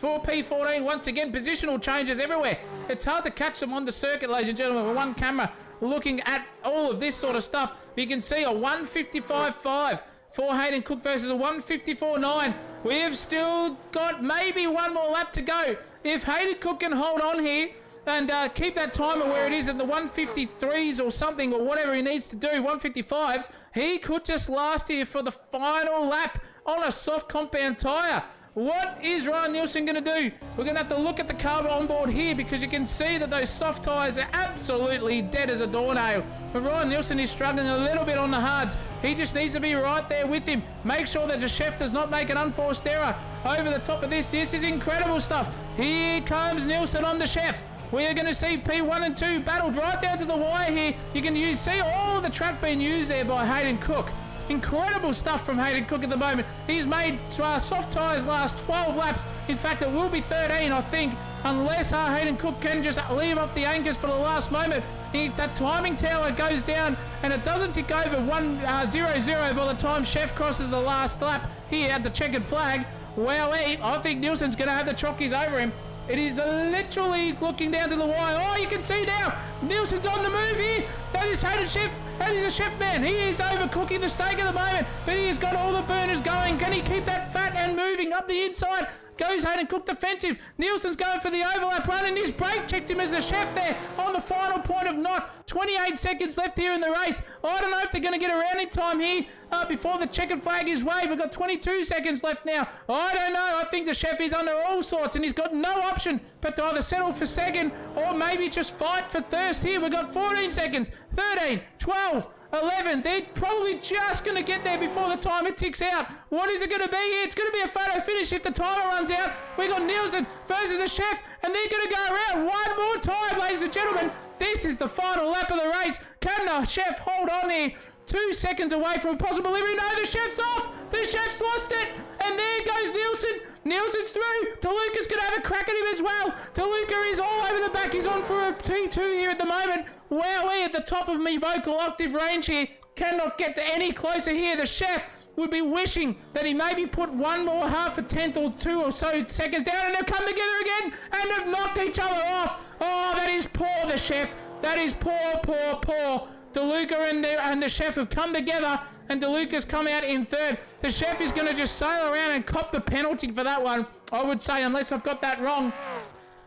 4P14 once again. Positional changes everywhere. It's hard to catch them on the circuit, ladies and gentlemen, with one camera looking at all of this sort of stuff. You can see a 155.5 for Hayden Cook versus a 154.9. We have still got maybe 1 more lap to go. If Hayden Cook can hold on here and keep that timer where it is in the 153s or something, or whatever he needs to do, 155s, he could just last here for the final lap on a soft compound tyre. What is Ryan Nielsen going to do? We're going to have to look at the car on board here because you can see that those soft tyres are absolutely dead as a doornail. But Ryan Nielsen is struggling a little bit on the hards. He just needs to be right there with him. Make sure that the chef does not make an unforced error over the top of this. This is incredible stuff. Here comes Nielsen on the chef. We are going to see P1 and 2 battled right down to the wire here. You can see all the track being used there by Hayden Cook. Incredible stuff from Hayden Cook at the moment. He's made soft tyres last 12 laps. In fact, it will be 13, I think, unless Hayden Cook can just leave up the anchors for the last moment. If that timing tower goes down and it doesn't tick over 1-0-0 by the time Chef crosses the last lap here at the checkered flag, well, I think Nielsen's going to have the chockies over him. It is literally looking down to the wire. Oh, you can see now, Nielsen's on the move here. That is Hayden Chef. That is a chef man. He is overcooking the steak at the moment, but he has got all the burners going. Can he keep that fat and moving up the inside? Goes Hayden Cook defensive. Nielsen's going for the overlap run, and his brake checked him as a chef there on the final point of knot. 28 seconds left here in the race. I don't know if they're going to get around in time here before the checkered flag is waved. We've got 22 seconds left now. I don't know. I think the chef is under all sorts, and he's got no option but to either settle for second or maybe just fight for thirst here. We've got 14 seconds, 13, 12, 11. They're probably just going to get there before the timer ticks out. What is it going to be here? It's going to be a photo finish if the timer runs out. We got Nielsen versus the chef, and they're going to go around one more time, ladies and gentlemen. This is the final lap of the race. Can the chef hold on here? 2 seconds away from a possible delivery. No, the chef's off. The chef's lost it. And there goes Nielsen. Nielsen's through. DeLuca's going to have a crack at him as well. DeLuca is all over the back. He's on for a T2 here at the moment. Wowee, at the top of me vocal octave range here. Cannot get any closer here. The chef would be wishing that he maybe put one more half a tenth or 2 or so seconds down, and they'll come together again and have knocked each other off. Oh, that is poor, the chef. That is poor, poor, poor. DeLuca and the chef have come together, and DeLuca's come out in third. The chef is going to just sail around and cop the penalty for that one, I would say, unless I've got that wrong.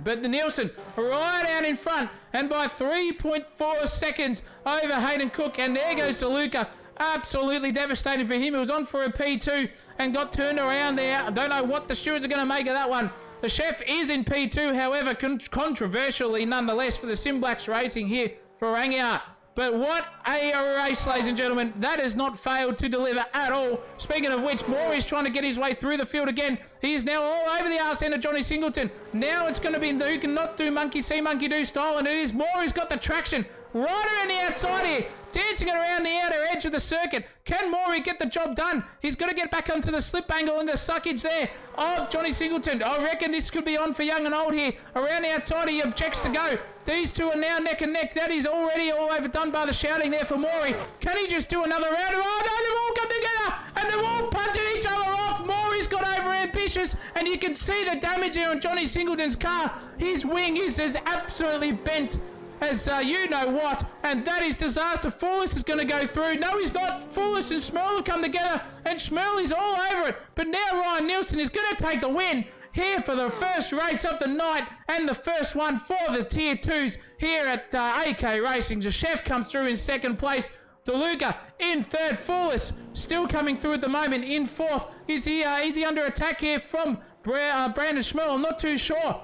But the Nielsen right out in front, and by 3.4 seconds over Hayden Cook, and there goes DeLuca. Absolutely devastating for him. He was on for a P2 and got turned around there. I don't know what the stewards are going to make of that one. The chef is in P2, however, controversially nonetheless for the Simblacks Racing here for Rangiat. But what a race, ladies and gentlemen. That has not failed to deliver at all. Speaking of which, Maury's trying to get his way through the field again. He is now all over the arse end of Johnny Singleton. Now it's going to be who can not do monkey see, monkey do style, and it is Maury's got the traction right around the outside here, dancing it around the outer edge of the circuit. Can Maury get the job done? He's got to get back onto the slip angle and the suckage there of Johnny Singleton. I reckon this could be on for young and old here. Around the outside, he objects to go. These two are now neck and neck. That is already all overdone by the shouting there for Maury. Can he just do another round? Oh, no, they've all come together, and they've all punted each other off. Maury's got over ambitious, and you can see the damage there on Johnny Singleton's car. His wing is absolutely bent as you know what, and that is disaster. Fullis is going to go through. No, he's not. Fullis and Schmerl have come together, and Schmerl is all over it. But now Ryan Nielsen is going to take the win here for the first race of the night, and the first one for the Tier 2s here at AK Racing. The chef comes through in second place. DeLuca in third. Fullis still coming through at the moment in fourth. Is he under attack here from Brandon Schmerl? I'm not too sure.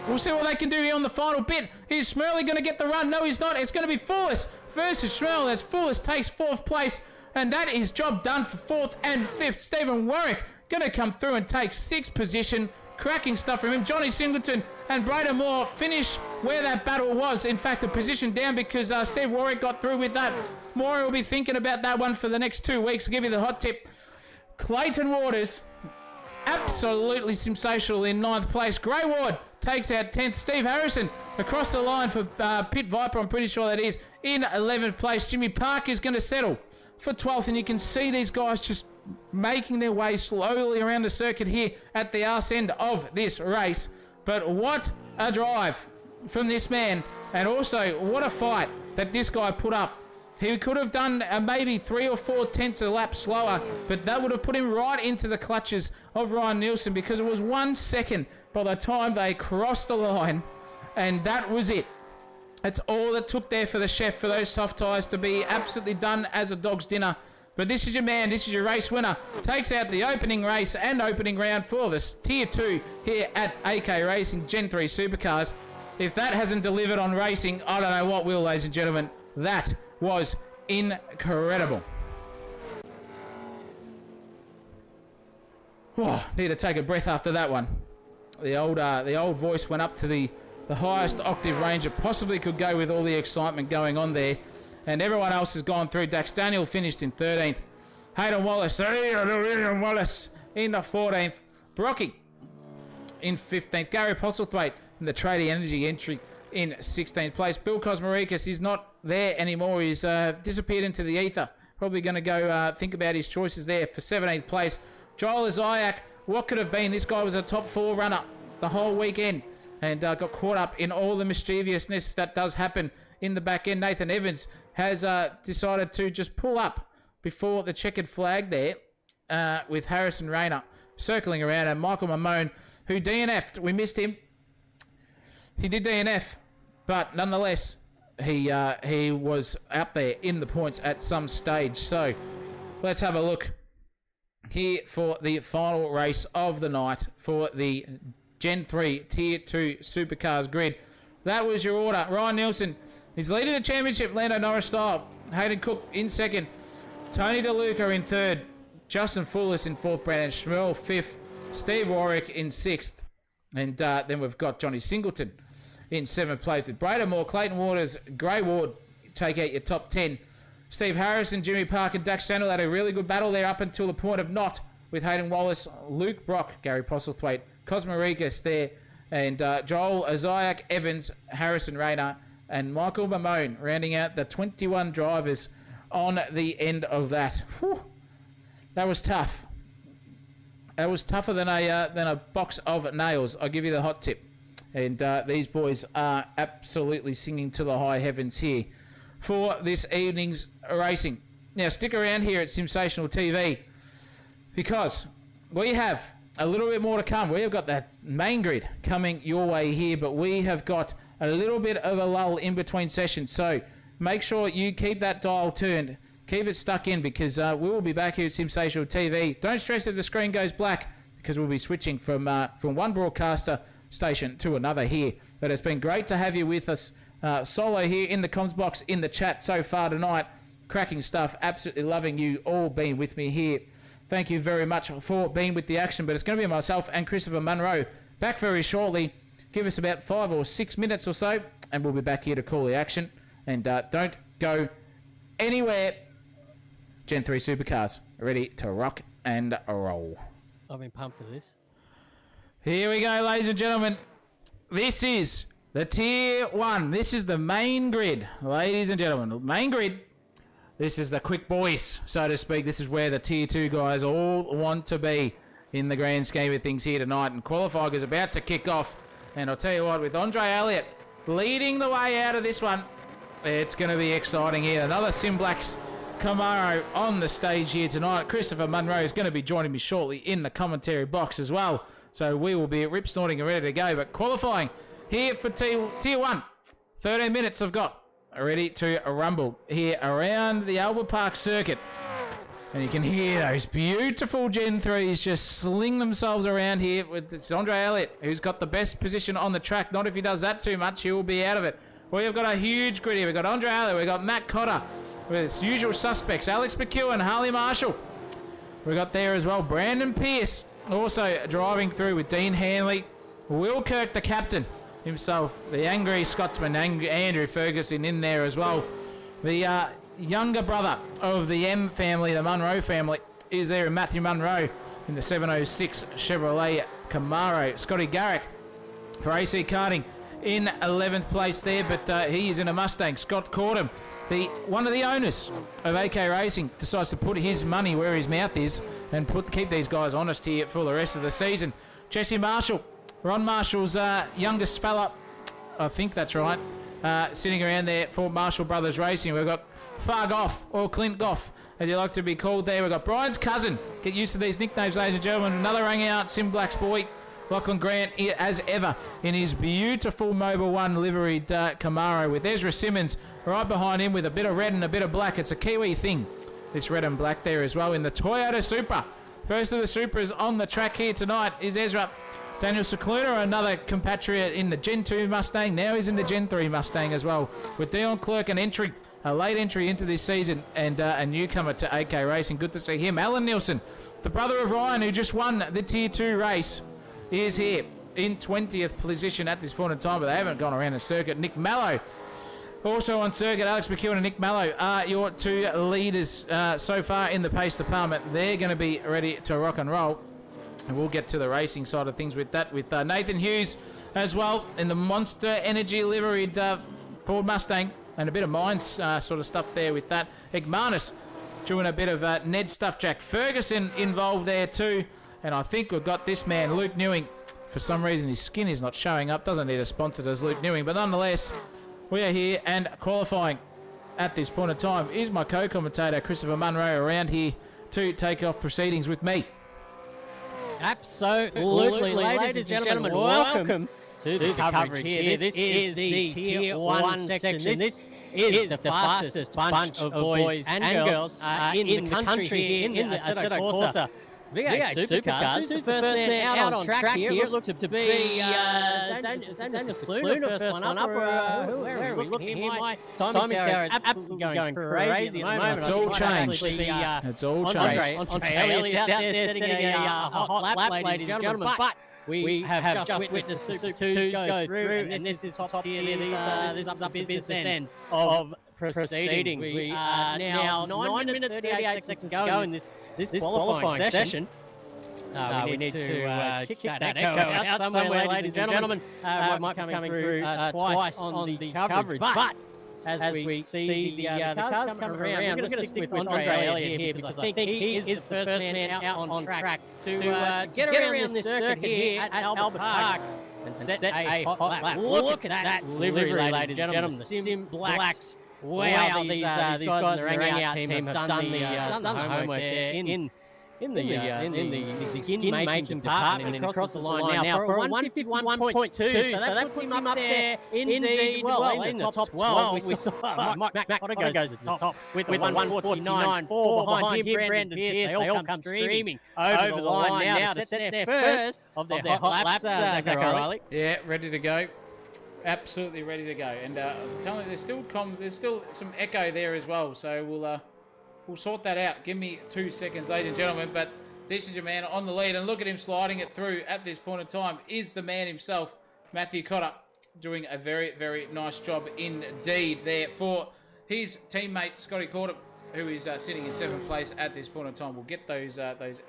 We'll see what they can do here on the final bit. Is Schmerley going to get the run? No, he's not. It's going to be Fullis versus Schmerl as Fullis takes fourth place. And that is job done for fourth and fifth. Stephen Warwick going to come through and take sixth position. Cracking stuff from him. Johnny Singleton and Braden Moore finish where that battle was. In fact, a position down because Steve Warwick got through with that. Moore will be thinking about that one for the next 2 weeks. I'll give you the hot tip. Clayton Waters, absolutely sensational in 9th place. Grey Ward takes out 10th. Steve Harrison across the line for Pit Viper, I'm pretty sure that is, in 11th place. Jimmy Park is going to settle for 12th, and you can see these guys just making their way slowly around the circuit here at the arse end of this race. But what a drive from this man, and also what a fight that this guy put up. He could have done maybe 3 or 4 tenths a lap slower, but that would have put him right into the clutches of Ryan Nielsen, because it was 1 second by the time they crossed the line, and that was it. That's all it took there for the chef, for those soft tyres to be absolutely done as a dog's dinner. But this is your man. This is your race winner. Takes out the opening race and opening round for this Tier 2 here at AK Racing Gen 3 Supercars. If that hasn't delivered on racing, I don't know what will, ladies and gentlemen. That was incredible. Oh, need to take a breath after that one. The old voice went up to the highest octave range it possibly could go with all the excitement going on there. And everyone else has gone through. Dax Daniel finished in 13th. Hayden Wallace in the 14th. Brocky in 15th. Gary Postlethwaite in the Tradie Energy entry in 16th place. Bill Kosmarikis is not there anymore. He's disappeared into the ether. Probably going to go think about his choices there for 17th place. Joel Isaac, what could have been? This guy was a top 4 runner the whole weekend and got caught up in all the mischievousness that does happen in the back end. Nathan Evans has decided to just pull up before the checkered flag there with Harrison Rayner circling around, and Michael Mamone, who DNF'd. We missed him. He did DNF, but nonetheless, he was up there in the points at some stage. So let's have a look here for the final race of the night for the Gen 3 Tier 2 Supercars grid. That was your order. Ryan Nielsen is leading the championship, Lando Norris style. Hayden Cook in second. Tony DeLuca in third. Justin Fullis in fourth. Brandon Schmuel fifth. Steve Warwick in sixth. And then we've got Johnny Singleton in seventh place with Braden Moore, Clayton Waters, Gray Ward take out your top 10. Steve Harrison, Jimmy Park, and Dax Sandel had a really good battle there up until the point of not with Hayden Wallace, Luke Brock, Gary Postlethwaite, Cosmarikis there, and Joel Isaac, Evans, Harrison Rayner, and Michael Mamone rounding out the 21 drivers on the end of that. Whew. That was tough. That was tougher than a box of nails. I'll give you the hot tip. And these boys are absolutely singing to the high heavens here for this evening's racing. Now, stick around here at SimSational TV because we have a little bit more to come. We have got that main grid coming your way here, but we have got a little bit of a lull in between sessions. So make sure you keep that dial turned. Keep it stuck in because we will be back here at SimSational TV. Don't stress if the screen goes black because we'll be switching from one broadcaster station to another here. But it's been great to have you with us solo here in the comms box in the chat so far tonight. Cracking stuff. Absolutely loving you all being with me here. Thank you very much for being with the action. But it's going to be myself and Christopher Munro back very shortly. Give us about 5 or 6 minutes or so and we'll be back here to call the action. And don't go anywhere. Gen 3 Supercars ready to rock and roll. I've been pumped for this. Here we go, ladies and gentlemen. This is the Tier 1. This is the main grid, ladies and gentlemen. Main grid. This is the quick boys, so to speak. This is where the Tier 2 guys all want to be in the grand scheme of things here tonight. And qualifying is about to kick off. And I'll tell you what, with Andre Elliott leading the way out of this one, it's going to be exciting here. Another Sim Blacks Camaro on the stage here tonight. Christopher Munro is going to be joining me shortly in the commentary box as well. So we will be rip snorting and ready to go. But qualifying here for Tier 1. 13 minutes I've got ready to rumble here around the Albert Park circuit. And you can hear those beautiful Gen 3s just sling themselves around here with this Andre Elliott, who's got the best position on the track. Not if he does that too much, he will be out of it. We've got a huge grid here. We've got Andre Elliott, we've got Matt Cotter with its usual suspects, Alex McEwen, Harley Marshall. We've got there as well Brandon Pierce, also driving through with Dean Hanley. Will Kirk, the captain himself, the angry Scotsman, Andrew Ferguson in there as well. The younger brother of the M family, the Munro family, is there, Matthew Munro in the 706 Chevrolet Camaro. Scotty Garrick for AC Karting in 11th place there, but he is in a Mustang. Scott Cordham, one of the owners of AK Racing, decides to put his money where his mouth is and keep these guys honest here for the rest of the season. Jesse Marshall, Ron Marshall's youngest fella, I think that's right, sitting around there for Marshall Brothers Racing. We've got Far Goff, or Clint Goff, as you like to be called there. We've got Brian's cousin. Get used to these nicknames, ladies and gentlemen. Another rang out Sim Blacks boy, Lachlan Grant, as ever, in his beautiful Mobile 1 liveried Camaro with Ezra Simmons right behind him with a bit of red and a bit of black. It's a Kiwi thing. this red and black there as well in the Toyota Supra. First of the Supras on the track here tonight is Ezra. Daniel Cicluna, another compatriot in the Gen 2 Mustang. Now he's in the Gen 3 Mustang as well. With Dion Clerk, a late entry into this season, and a newcomer to AK Racing. Good to see him. Alan Nielsen, the brother of Ryan, who just won the Tier 2 race, is here in 20th position at this point in time, but they haven't gone around the circuit. Nick Mallow, also on circuit. Alex McEwen and Nick Mallow are your two leaders so far in the pace department. They're going to be ready to rock and roll. And we'll get to the racing side of things with that, with Nathan Hughes as well in the Monster Energy liveried Ford Mustang, and a bit of Mines sort of stuff there with that. Igmanis doing a bit of Ned stuff. Jack Ferguson involved there too. And I think we've got this man, Luke Newing. For some reason, his skin is not showing up. Doesn't need a sponsor as Luke Newing. But nonetheless, we are here and qualifying at this point in time is my co-commentator, Christopher Munro, around here to take off proceedings with me. Absolutely. Ladies and gentlemen, welcome to the coverage here. This is the Tier 1 section. This is the fastest bunch of boys and girls in the country here in the Assetto Corsa V8 Supercars. Who's the first man out on track here? It looks to be Daniel Cicluna, first one up. Where are we looking here? My timing tower is absolutely going crazy at the moment. It's all changed. It's all changed. Andre Elliott's out there setting a hot lap, ladies and gentlemen. But we have just witnessed the Super 2s go through, and this is top tier. This is the business end of proceedings. We are now 9 minutes 38 seconds to go in this qualifying session. We need to kick that echo out somewhere, ladies and gentlemen. It might be coming through twice on the coverage, but as we see the cars coming around, we're going to stick with Andre Elliott here because I think he is the first man out on track to get around this circuit here at Albert Park and set a hot lap. Look at that livery, ladies and gentlemen, the Sim Blacks. Wow, these guys in the Rang-Out team have done the homework there in the skin-making department and across the line now for a 151.2, so that puts him up there indeed well in the top 12. We saw Matt Potter goes to the top with a 149.4 behind him, Brandon Pierce. They all come streaming over the line now to set their first of their hot laps, Zach O'Reilly. Yeah, ready to go. Absolutely ready to go. And I'm telling you, there's still some echo there as well, so we'll sort that out. Give me 2 seconds, ladies and gentlemen. But this is your man on the lead, and look at him sliding it through at this point in time. Is the man himself, Matthew Cotter, doing a very, very nice job indeed there for his teammate Scotty Corder, who is sitting in 7th place at this point in time. We'll get those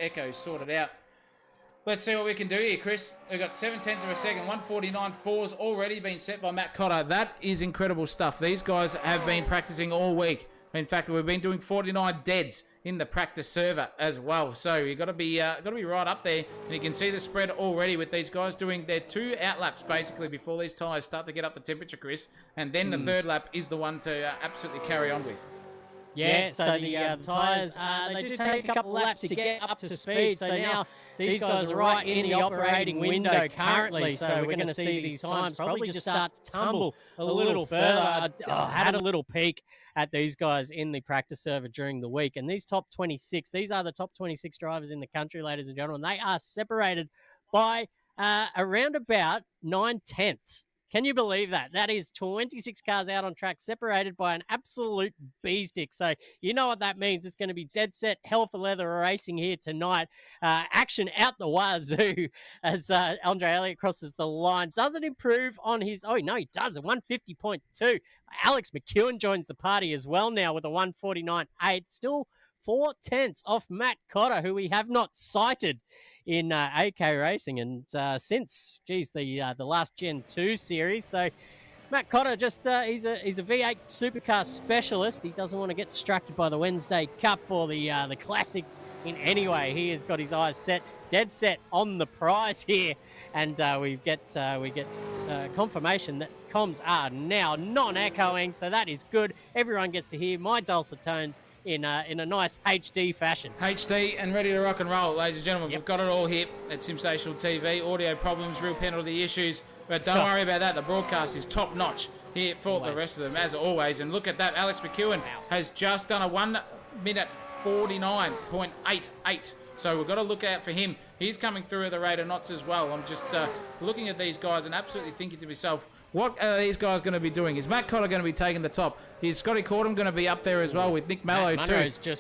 echoes sorted out. Let's see what we can do here, Chris. We've got 0.7 of a second. 149.4's already been set by Matt Cotter. That is incredible stuff. These guys have been practicing all week. In fact, we've been doing 49 deads in the practice server as well. So you've got to be right up there. And you can see the spread already with these guys doing their 2 out laps basically before these tyres start to get up to temperature, Chris. And then the 3rd lap is the one to absolutely carry on with. Yeah, so the tyres, they do take a couple of laps to get up to speed. So now these guys are right in the operating window currently. So we're going to see these times probably just start to tumble a little further. I had a little peek at these guys in the practice server during the week. And these top 26, these are the top 26 drivers in the country, ladies and gentlemen. They are separated by around about 9/10. Can you believe that? That is 26 cars out on track, separated by an absolute bee-stick. So you know what that means. It's going to be dead set, hell for leather racing here tonight. Action out the wazoo as Andre Elliott crosses the line. Does it improve on his... Oh, no, he does. A 150.2. Alex McEwen joins the party as well now with a 149.8. Still 4/10 off Matt Cotter, who we have not cited in AK Racing and since the last Gen 2 series. So Matt Cotter just he's a V8 supercar specialist. He doesn't want to get distracted by the Wednesday Cup or the classics in any way. He has got his eyes dead set on the prize here, and we get confirmation that comms are now non-echoing, so that is good. Everyone gets to hear my dulcet tones in a nice HD fashion. HD and ready to rock and roll, ladies and gentlemen. We've got it all here at SimSational TV. Audio problems, real penalty issues, but don't worry about that. The broadcast is top notch here for the rest of them, as always. And look at that, Alex McEwen has just done a 1 minute 149.88. So we've got to look out for him. He's coming through at the rate of knots as well. I'm just looking at these guys and absolutely thinking to myself, what are these guys going to be doing? Is Matt Cotter going to be taking the top? Is Scotty Cordham going to be up there as well with Nick Mallow too?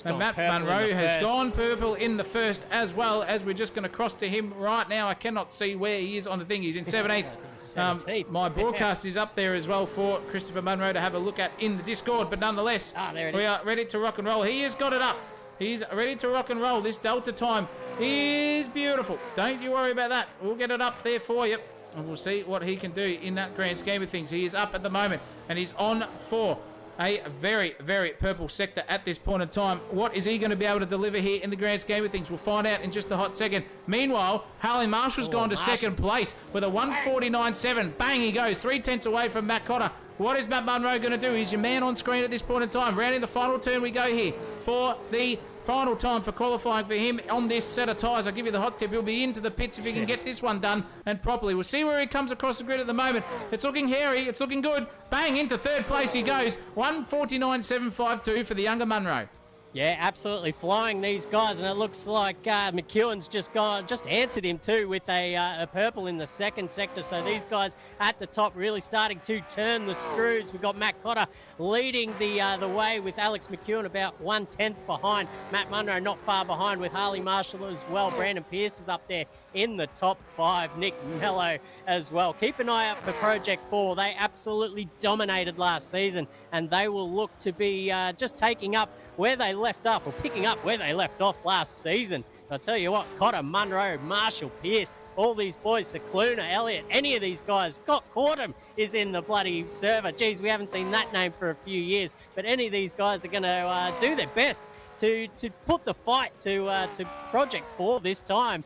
And Matt Munro has gone purple in the first as well, as we're just going to cross to him right now. I cannot see where he is on the thing. He's in 17th. My broadcast is up there as well for Christopher Munro to have a look at in the Discord. But nonetheless, we are ready to rock and roll. He has got it up. He's ready to rock and roll. This Delta time is beautiful. Don't you worry about that. We'll get it up there for you. And we'll see what he can do in that grand scheme of things. He is up at the moment, and he's on for a very, very purple sector at this point in time. What is he going to be able to deliver here in the grand scheme of things? We'll find out in just a hot second. Meanwhile, Harley Marshall's gone to second place with a 149.7. Bang, he goes 3/10 away from Matt Cotter. What is Matt Munro going to do? He's your man on screen at this point in time. Rounding the final turn we go here for the final time for qualifying for him on this set of tyres. I'll give you the hot tip. He'll be into the pits if he can get this one done and properly. We'll see where he comes across the grid at the moment. It's looking hairy. It's looking good. Bang, into third place he goes. 149.752 for the younger Munro. Yeah, absolutely flying these guys, and it looks like McEwen's just answered him too with a purple in the second sector. So these guys at the top really starting to turn the screws. We've got Matt Cotter leading the way with Alex McEwen about 1/10 behind. Matt Munro not far behind with Harley Marshall as well. Brandon Pierce is up there in the top 5. Nick Mello as well. Keep an eye out for Project 4. They absolutely dominated last season, and they will look to be just taking up where they left off, or picking up where they left off last season. I'll tell you what, Cotter, Munro, Marshall, Pierce, all these boys, Cicluna, Elliott, any of these guys, Scott Cordham is in the bloody server. Geez, we haven't seen that name for a few years, but any of these guys are going to do their best to put the fight to Project 4 this time.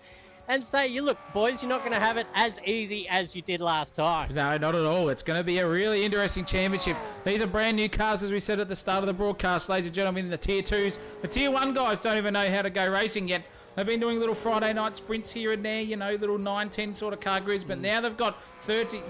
And say, you look, boys, you're not going to have it as easy as you did last time. No, not at all. It's going to be a really interesting championship. These are brand new cars, as we said at the start of the broadcast, ladies and gentlemen, the Tier 2s. The Tier 1 guys don't even know how to go racing yet. They've been doing little Friday night sprints here and there, you know, little 9, 10 sort of car grids, but now they've got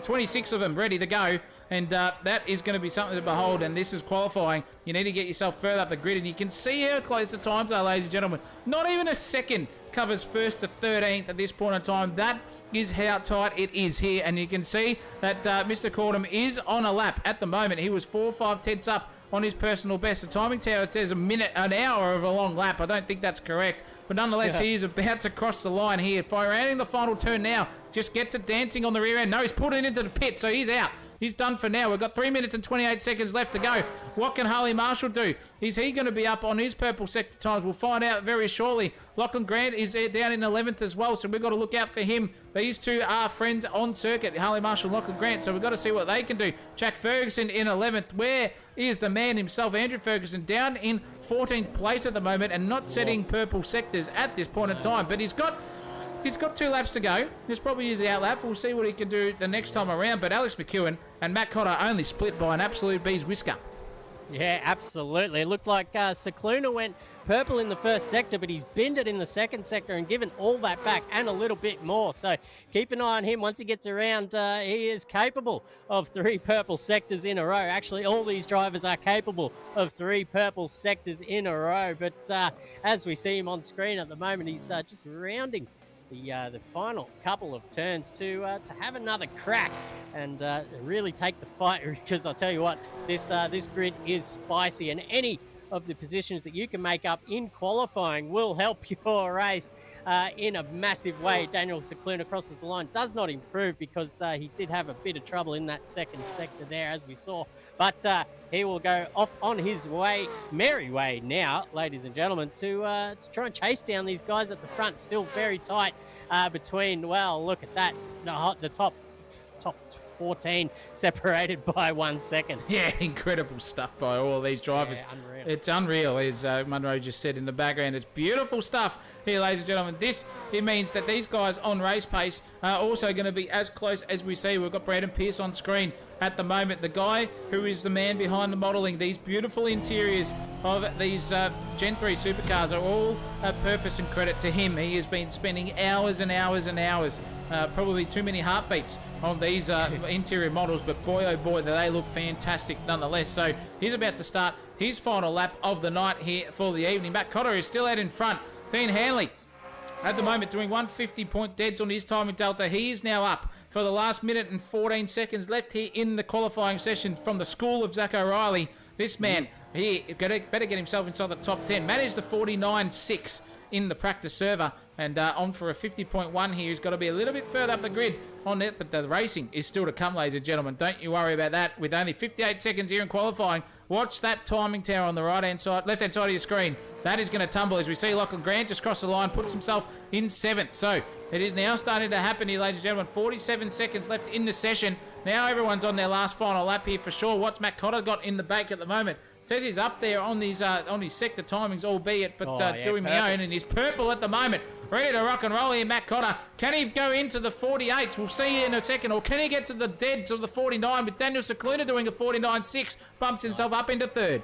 26 of them ready to go, and that is going to be something to behold, and this is qualifying. You need to get yourself further up the grid, and you can see how close the times are, ladies and gentlemen. Not even a second covers 1st to 13th at this point in time. That is how tight it is here, and you can see that Mr. Cordham is on a lap at the moment. He was 4 or 5 tenths up on his personal best. The timing tower says an hour of a long lap. I don't think that's correct, but nonetheless, he is about to cross the line here. Rounding the final turn now, just gets it dancing on the rear end. No, he's put it into the pit, so he's out. He's done for now. We've got 3 minutes and 28 seconds left to go. What can Harley Marshall do? Is he going to be up on his purple sector times? We'll find out very shortly. Lachlan Grant is down in 11th as well, so we've got to look out for him. These two are friends on circuit, Harley Marshall and Lachlan Grant, so we've got to see what they can do. Jack Ferguson in 11th. Where is the man himself, Andrew Ferguson, down in 14th place at the moment and not setting purple sectors at this point in time, but he's got 2 laps to go. He's probably his out lap. We'll see what he can do the next time around. But Alex McEwen and Matt Cotter only split by an absolute bee's whisker. Yeah, absolutely. It looked like Cicluna went purple in the first sector, but he's binned it in the second sector and given all that back and a little bit more. So keep an eye on him. Once he gets around, he is capable of 3 purple sectors in a row. Actually, all these drivers are capable of 3 purple sectors in a row. But as we see him on screen at the moment, he's just rounding the final couple of turns to have another crack and really take the fight, because I'll tell you what, this grid is spicy, and any of the positions that you can make up in qualifying will help your race in a massive way. Daniel Cicluna crosses the line, does not improve because he did have a bit of trouble in that second sector there, as we saw, but he will go off on his merry way now, ladies and gentlemen, to try and chase down these guys at the front. Still very tight between, well, look at that, the top 14 separated by 1 second. Yeah, incredible stuff by all these drivers. Yeah, unreal. It's unreal, as Munro just said in the background. It's beautiful stuff here, ladies and gentlemen. It means that these guys on race pace are also going to be as close as we see. We've got Brandon Pierce on screen at the moment, the guy who is the man behind the modelling. These beautiful interiors of these Gen 3 supercars are all a purpose and credit to him. He has been spending hours and hours and hours, probably too many heartbeats on these interior models, but boy oh boy, they look fantastic nonetheless. So he's about to start his final lap of the night here for the evening. Matt Cotter is still out in front. Dean Hanley at the moment doing 150 point deads on his timing delta. He is now up for the last minute and 14 seconds left here in the qualifying session from the school of Zach O'Reilly. This man, he better get himself inside the top 10. Managed the 49.6 in the practice server and on for a 50.1 here. He's got to be a little bit further up the grid on it, but the racing is still to come, ladies and gentlemen. Don't you worry about that. With only 58 seconds here in qualifying, watch that timing tower on the left-hand side of your screen. That is going to tumble as we see Lachlan Grant just cross the line, puts himself in 7th. So it is now starting to happen here, ladies and gentlemen. 47 seconds left in the session. Now everyone's on their last final lap here for sure. What's Matt Cotter got in the bank at the moment? Says he's up there on his sector timings, albeit, but doing my own, and he's purple at the moment. Ready to rock and roll here, Matt Cotter. Can he go into the 48s? We'll see in a second. Or can he get to the deads of the 49 with Daniel Cicluna doing a 49.6? Bumps himself up into 3rd.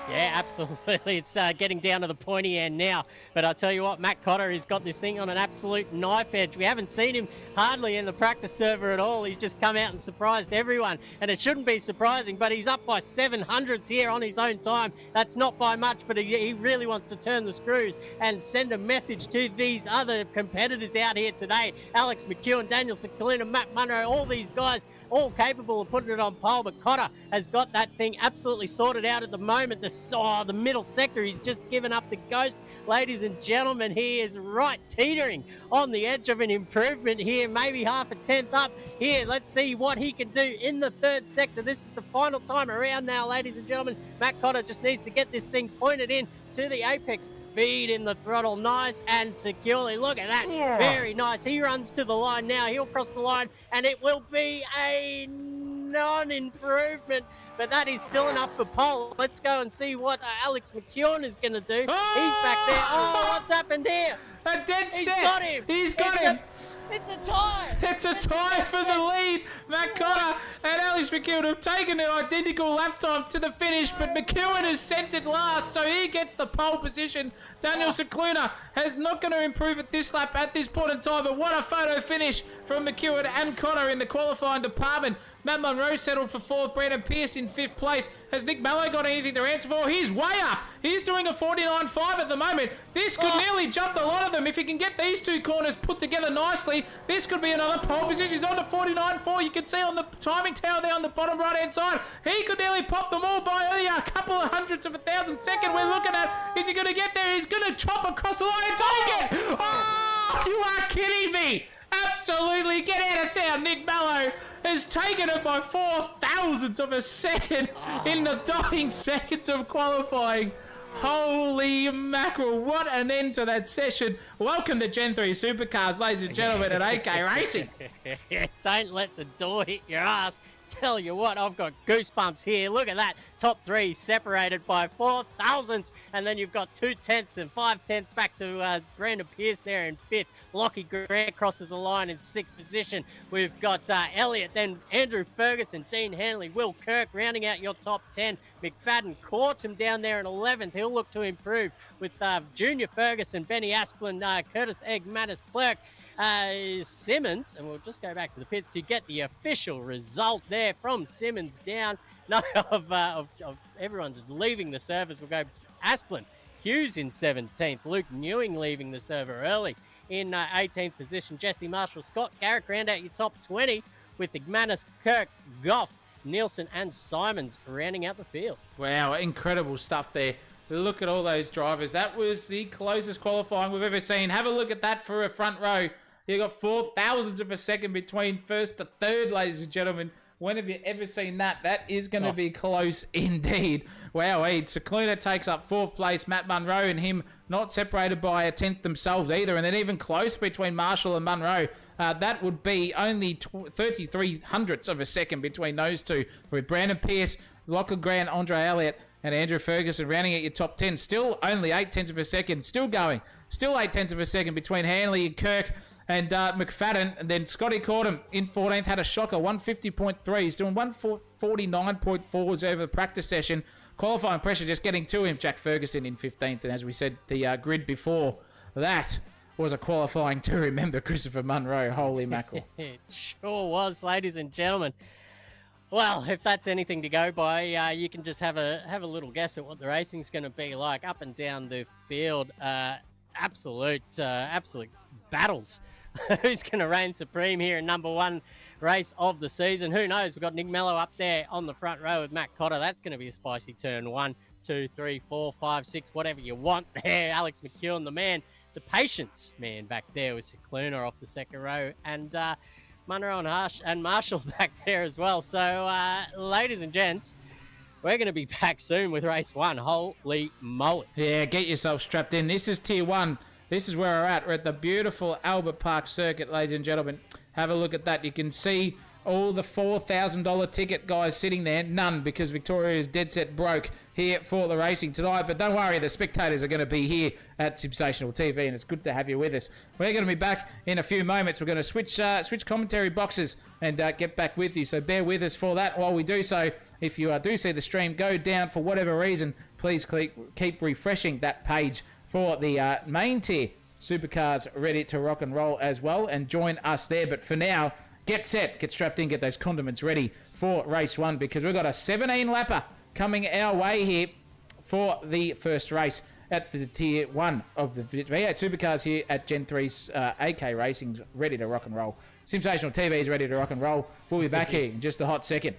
Yeah, absolutely. It's getting down to the pointy end now. But I'll tell you what, Matt Cotter has got this thing on an absolute knife edge. We haven't seen him hardly in the practice server at all. He's just come out and surprised everyone. And it shouldn't be surprising, but he's up by 700s here on his own time. That's not by much, but he really wants to turn the screws and send a message to these other competitors out here today. Alex McEwen, Daniel Cicluna, Matt Munro, all these guys all capable of putting it on pole, but Cotter has got that thing absolutely sorted out at the moment. The middle sector, he's just given up the ghost. Ladies and gentlemen, he is right teetering on the edge of an improvement here, maybe half a tenth up here. Let's see what he can do in the 3rd sector. This is the final time around now, ladies and gentlemen. Matt Cotter just needs to get this thing pointed in to the apex. Feed in the throttle, nice and securely. Look at that, very nice. He runs to the line now. He'll cross the line, and it will be a non-improvement, but that is still enough for pole. Let's go and see what Alex McEwen is going to do. Oh! He's back there. Oh, what's happened here? A dead set. He's got him. He's got him. It's a tie. It's a tie for the lead. Matt Cotter and Alex McEwen have taken an identical lap time to the finish, but McEwen is sent it last, so he gets the pole position. Daniel Cicluna is not going to improve at this lap at this point in time, but what a photo finish from McEwen and Cotter in the qualifying department. Matt Munro settled for 4th. Brandon Pearce in 5th place. Has Nick Mallow got anything to answer for? He's way up. He's doing a 49.5 at the moment. This could nearly jump a lot of them. If he can get these two corners put together nicely, this could be another pole position. He's on to 49.4. You can see on the timing tower there on the bottom right-hand side. He could nearly pop them all by only a couple of hundredths of a thousand second. We're looking at, is he going to get there? He's going to chop across the line and take it. Oh, you are kidding me. Absolutely, get out of town. Nick Mallow has taken it by 4,000ths of a second in the dying seconds of qualifying. Holy mackerel, what an end to that session. Welcome to Gen 3 Supercars, ladies and gentlemen, at AK Racing. Don't let the door hit your ass. Tell you what, I've got goosebumps here. Look at that. Top 3 separated by 4,000ths. And then you've got 2/10 and 5/10 back to Brandon Pearce there in 5th. Lockie Grant crosses the line in 6th position. We've got Elliott, then Andrew Ferguson, Dean Hanley, Will Kirk rounding out your top 10. McFadden caught him down there in 11th. He'll look to improve with Junior Ferguson, Benny Asplin, Curtis Egg, Mattis Clerk. Simmons, and we'll just go back to the pits to get the official result there from Simmons down. None of everyone's leaving the service. We'll go Asplin, Hughes in 17th, Luke Newing leaving the server early in 18th position. Jesse Marshall, Scott Garrick round out your top 20 with Igmanis, Kirk, Goff, Nielsen and Simons rounding out the field. Wow, incredible stuff there. Look at all those drivers. That was the closest qualifying we've ever seen. Have a look at that for a front row. You got 4,000ths of a second between 1st to 3rd, ladies and gentlemen. When have you ever seen that? That is going to be close indeed. Wow, Cicluna takes up 4th place. Matt Munro and him not separated by a 10th themselves either. And then even close between Marshall and Munro. That would be only 3300ths of a second between those two. With Brandon Pearce, Lachlan Grant, Andre Elliott, and Andrew Ferguson rounding at your top 10. Still only 8/10 of a second. Still going. Still 8/10 of a second between Hanley and Kirk and McFadden. And then Scotty Cordham in 14th had a shocker, 150.3. He's doing 149.4s over the practice session. Qualifying pressure just getting to him. Jack Ferguson in 15th. And as we said, the grid before that was a qualifying to remember. Christopher Munro. Holy mackerel. It sure was, ladies and gentlemen. Well, if that's anything to go by, you can just have a little guess at what the racing's going to be like up and down the field. Absolute battles. Who's going to reign supreme here in number 1 race of the season? Who knows? We've got Nick Mello up there on the front row with Matt Cotter. That's going to be a spicy turn. 1, 2, 3, 4, 5, 6, whatever you want there. Alex McEwen, the man, the patience man back there with Cicluna off the second row. And Munro and Marshall back there as well. So, ladies and gents, we're going to be back soon with race 1. Holy moly. Yeah, get yourself strapped in. This is tier 1. This is where we're at. We're at the beautiful Albert Park circuit, ladies and gentlemen. Have a look at that. You can see all the $4,000 ticket guys sitting there. None, because Victoria is dead set broke here for the racing tonight. But don't worry, the spectators are going to be here at SimSational TV, and it's good to have you with us. We're going to be back in a few moments. We're going to switch commentary boxes and get back with you. So bear with us for that. While we do so, if you do see the stream go down for whatever reason, please keep refreshing that page for the main tier Supercars ready to rock and roll as well, and join us there. But for now, get set, get strapped in, get those condiments ready for race 1, because we've got a 17-lapper coming our way here for the first race at the tier 1 of the V8 Supercars here at Gen 3's AK Racing's ready to rock and roll. SimSational TV is ready to rock and roll. We'll be back here in just a hot second.